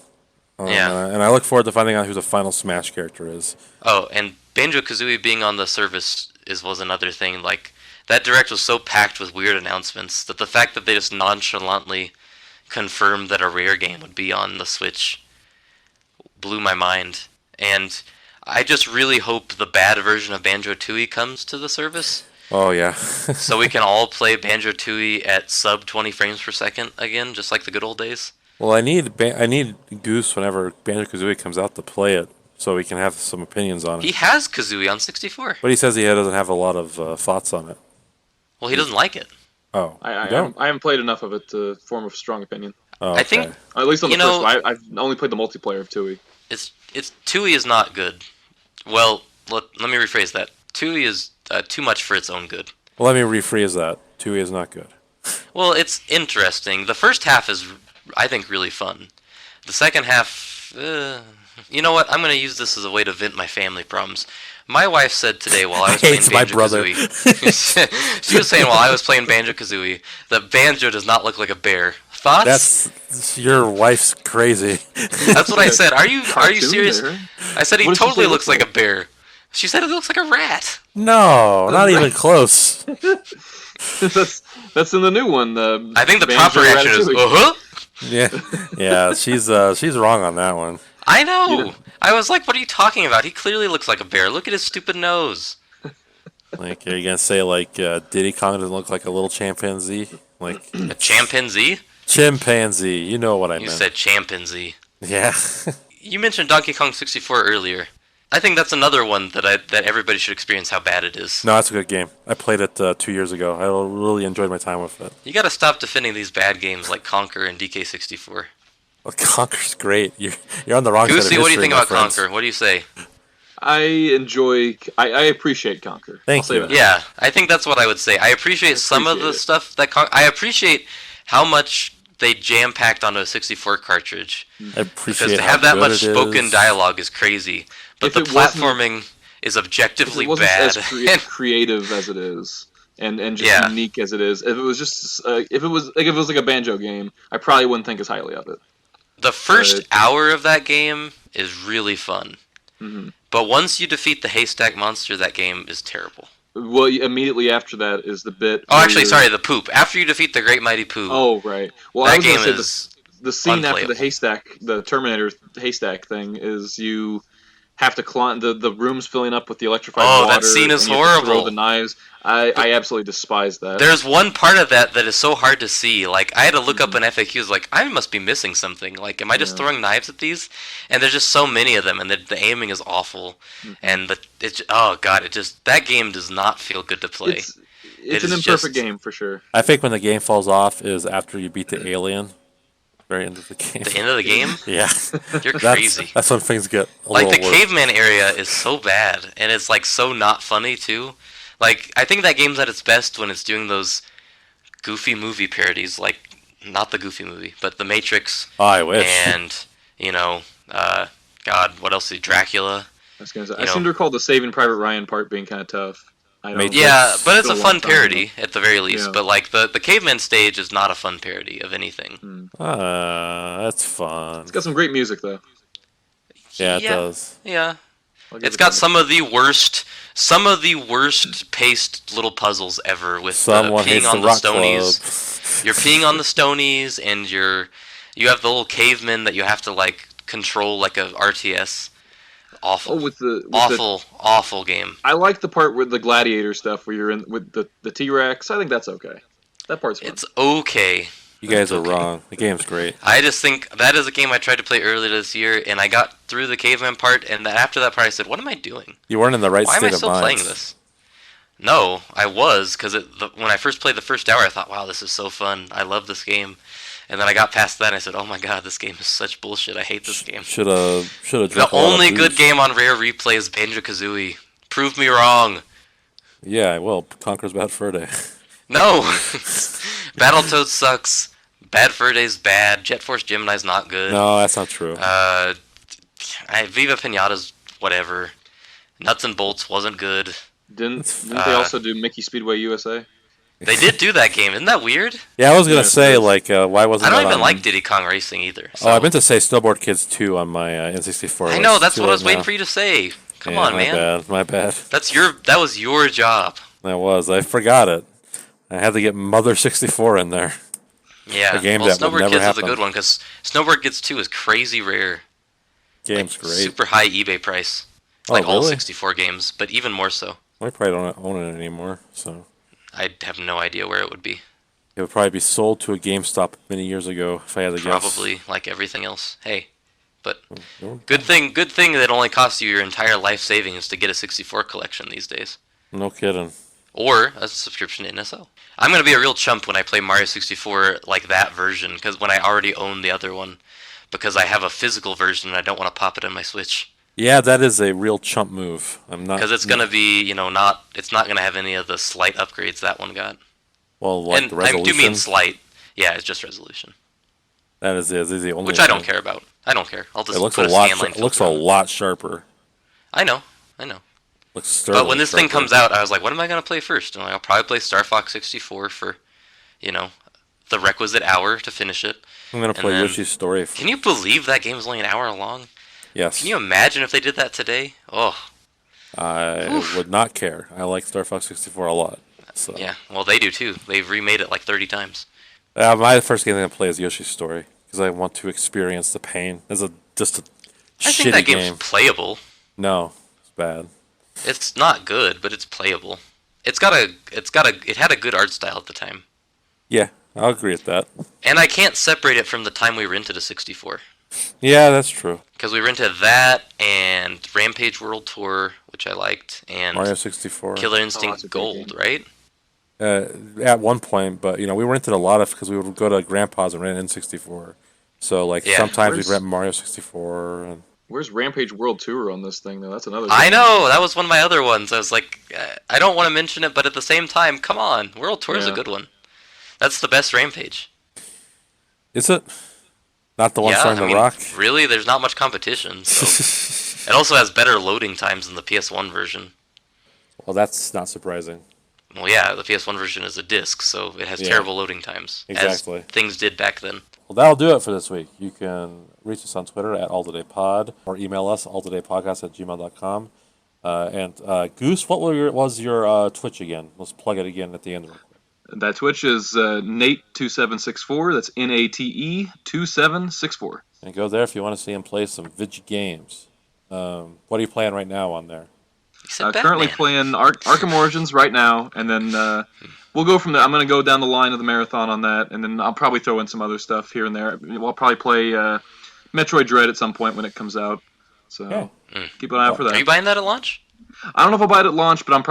Yeah. And I look forward to finding out who the final Smash character is. Oh, and Banjo-Kazooie being on the service was another thing. Like, that Direct was so packed with weird announcements that the fact that they just nonchalantly confirmed that a rare game would be on the Switch blew my mind. And I just really hope the bad version of Banjo-Tooie comes to the service. Oh, yeah. So we can all play Banjo-Tooie at sub 20 frames per second again, just like the good old days. Well, I need Goose whenever Banjo-Kazooie comes out to play it, so we can have some opinions on it. He has Kazooie on 64. But he says he doesn't have a lot of thoughts on it. Well, he doesn't like it. Oh, I haven't played enough of it to form a strong opinion. Oh, okay. I think, at least on the first one. I've only played the multiplayer of Tooie. Tooie is not good. Well, let me rephrase that. Tooie is too much for its own good. Well, let me rephrase that. Tooie is not good. Well, it's interesting. The first half is, I think, really fun. The second half, you know what? I'm going to use this as a way to vent my family problems. My wife said today while I was playing Banjo-Kazooie, she was saying while I was playing Banjo-Kazooie, that Banjo does not look like a bear. Thoughts? Your wife's crazy. That's what I said. Are you serious? There. I said he What does she totally say looks like a bear. She said it looks like a rat. No, not even close. That's in the new one. I think the proper reaction is Banjo-Kazooie. Yeah, she's wrong on that one. I know. I was like, what are you talking about? He clearly looks like a bear. Look at his stupid nose. Like, are you gonna say like Diddy Kong doesn't look like a little chimpanzee? Like A chimpanzee? chimpanzee, you know what I You meant? said chimpanzee. Yeah. You mentioned Donkey Kong 64 earlier. I think that's another one that everybody should experience how bad it is. No, that's a good game. I played it 2 years ago. I really enjoyed my time with it. You gotta stop defending these bad games like Conker and DK64. Well, Conker's great. You're on the wrong side of Goosey, history, what do you think my about friends. Conker? What do you say? I appreciate Conker. Thank I'll say you. that. Yeah, I think that's what I would say. I appreciate some of the appreciate it. stuff that I appreciate how much they jam-packed onto a 64 cartridge. I appreciate Because to how have that good much it spoken is. dialogue is crazy. But If the it wasn't- platforming is objectively It wasn't bad. as creative as it is, and just Yeah. unique as it is. If it was just if it was like a Banjo game, I probably wouldn't think as highly of it. The first hour of that game is really fun. Mm-hmm. But once you defeat the haystack monster, that game is terrible. Well, immediately after that is the bit. Oh, where actually, you're- sorry, the poop. After you defeat the Great Mighty Poo, Oh, right. Well, I that was game gonna say is the scene after unplayable. the haystack, the Terminator haystack thing, is you have to climb the room's filling up with the electrified Oh, water. that scene is and you have to throw horrible. the knives. I absolutely despise that. There's one part of that is so hard to see. Like, I had to look Mm-hmm. up an FAQ. Like, I must be missing something. Like, am I just Yeah. throwing knives at these? And there's just so many of them, and the aiming is awful. Mm-hmm. And oh god, that game does not feel good to play. It's It an is imperfect just- game for sure. I think when the game falls off is after you beat the alien. Very end of the game. The end of the game, Yeah. you're That's, crazy. that's when things get a Like the little worse. caveman area is so bad, and it's like so not funny too. Like, I think that game's at its best when it's doing those goofy movie parodies, like not the Goofy movie, but The Matrix, Oh, I wish. and God, what else? Dracula. I was gonna say, You I know. seem to recall the Saving Private Ryan part being kind of tough. I don't Matrix. Yeah, but it's been a a long fun time parody at the very least. Yeah. But like the caveman stage is not a fun parody of anything. That's fun. It's got some great music though. Yeah, it does. Yeah, I'll give it's it got that. some of the worst paced little puzzles ever. With Someone peeing hates on the the rock stonies. club. You're peeing on the stonies, and you have the little caveman that you have to like control like a RTS. Awful. Oh, with the Awful game. I like the part with the gladiator stuff where you're in with the T-Rex. I think that's okay. That part's fun. It's okay. You guys are Okay. wrong. The game's great. I just think that is a game I tried to play earlier this year, and I got through the caveman part, and after that part I said, what am I doing? You weren't in the right Why am state I of still mind. playing this? No, I was, because when I first played the first hour, I thought, wow, this is so fun. I love this game. And then I got past that, and I said, oh my god, this game is such bullshit. I hate this game. Should have The drank a lot of only good booze. game on Rare Replay is Banjo-Kazooie. Prove me wrong. Yeah, well, Conker's Bad Furday. No! Battletoads sucks. Bad Furday's bad. Jet Force Gemini's not good. No, that's not true. Viva Pinata's whatever. Nuts and Bolts wasn't good. Didn't they also do Mickey Speedway USA? They did do that game. Isn't that weird? Yeah, I was gonna Yeah, say it is. like, why wasn't I don't that even on- like Diddy Kong Racing either. Oh, I so- meant to say Snowboard Kids 2 on my N64. I know, It's that's too what I was late waiting now. for you to say. Come Yeah, on, my man. Bad, my bad. That was your job. That was. I forgot it. I had to get Mother 64 in there. Yeah. A game well, that would Snowboard never Kids is happen. a good one because Snowboard Kids 2 is crazy rare. Game's Like, great. Super high eBay price. Oh, Like all really? 64 games, but even more so. I probably don't own it anymore, so I have no idea where it would be. it would probably be sold to a GameStop many years ago if I had to guess. Probably like everything else. Hey, but No, good thing that it only costs you your entire life savings to get a 64 collection these days. no kidding. Or a subscription to NSO. I'm going to be a real chump when I play Mario 64 like that version, because when I already own the other one, because I have a physical version and I don't want to pop it on my Switch. Yeah, that is a real chump move. I'm not Because it's going to be, it's not going to have any of the slight upgrades that one got. well, like And the I resolution. do mean slight. Yeah, it's just resolution. That is the only. Which I don't thing. care about. I don't care. I'll just It looks put a lot. scanline It looks a filter on it. lot sharper. I know. Looks sterling. But when this thing sharper. comes out, I was like, what am I going to play first? And I'll probably play Star Fox 64 for, $30 the requisite hour to finish it. I'm gonna play then- Yoshi's Story. Can you believe that game is only an hour long? Yes. Can you imagine if they did that today? Oh, I would not care. I like Star Fox 64 a lot. So. yeah. Well, they do too. They've remade it like 30 times. My first game I'm gonna play is Yoshi's Story because I want to experience the pain. It's just a I shitty think that game's game. playable. No, it's bad. It's not good, but it's playable. It had a good art style at the time. Yeah, I'll agree with that. And I can't separate it from the time we rented a 64. Yeah, that's true. Because we rented that and Rampage World Tour, which I liked, and Mario 64. Killer that's Instinct a great Gold, game. right? At one point, but we rented a lot of because we would go to Grandpa's and rent N64. So Yeah. sometimes we'd Where's- rent Mario 64 and. Where's Rampage World Tour on this thing though? That's another. I game. know, that was one of my other ones. I was like, I don't want to mention it, but at the same time, come on, World Tour is a Yeah. good one. That's the best Rampage. Is it? Not the one starring The Rock? Really, there's not much competition. So it also has better loading times than the PS1 version. Well, that's not surprising. Well, yeah, the PS1 version is a disc, so it has Yeah. terrible loading times. Exactly. As things did back then. Well, that'll do it for this week. You can reach us on Twitter at alltodaypod or email us alltodaypodcast@gmail.com. Goose, what was your Twitch again? Let's plug it again at the end. That Twitch is Nate2764. That's NATE2764. And go there if you want to see him play some vid games. What are you playing right now on there? You said Currently Batman. playing Arkham Origins right now, and then we'll go from there. I'm going to go down the line of the marathon on that, and then I'll probably throw in some other stuff here and there. We'll probably play Metroid Dread at some point when it comes out. So Yeah. keep an eye out for Are you that. buying that at launch? I don't know if I'll buy it at launch, but it's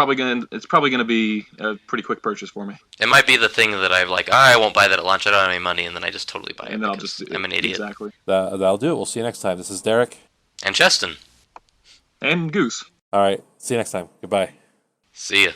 probably gonna be a pretty quick purchase for me. It might be the thing that I'm like, I won't buy that at launch. I don't have any money, and then I just totally buy it. And then I'll because just I'm an idiot. Exactly. That'll do it. We'll see you next time. This is Derek. And Cheston, And Goose. All right. See you next time. Goodbye. see ya.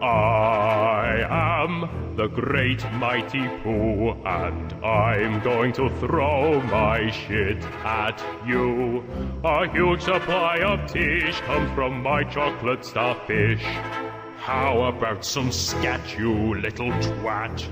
I am the great mighty Pooh, and I'm going to throw my shit at you. A huge supply of tish comes from my chocolate starfish. How about some scat, you little twat?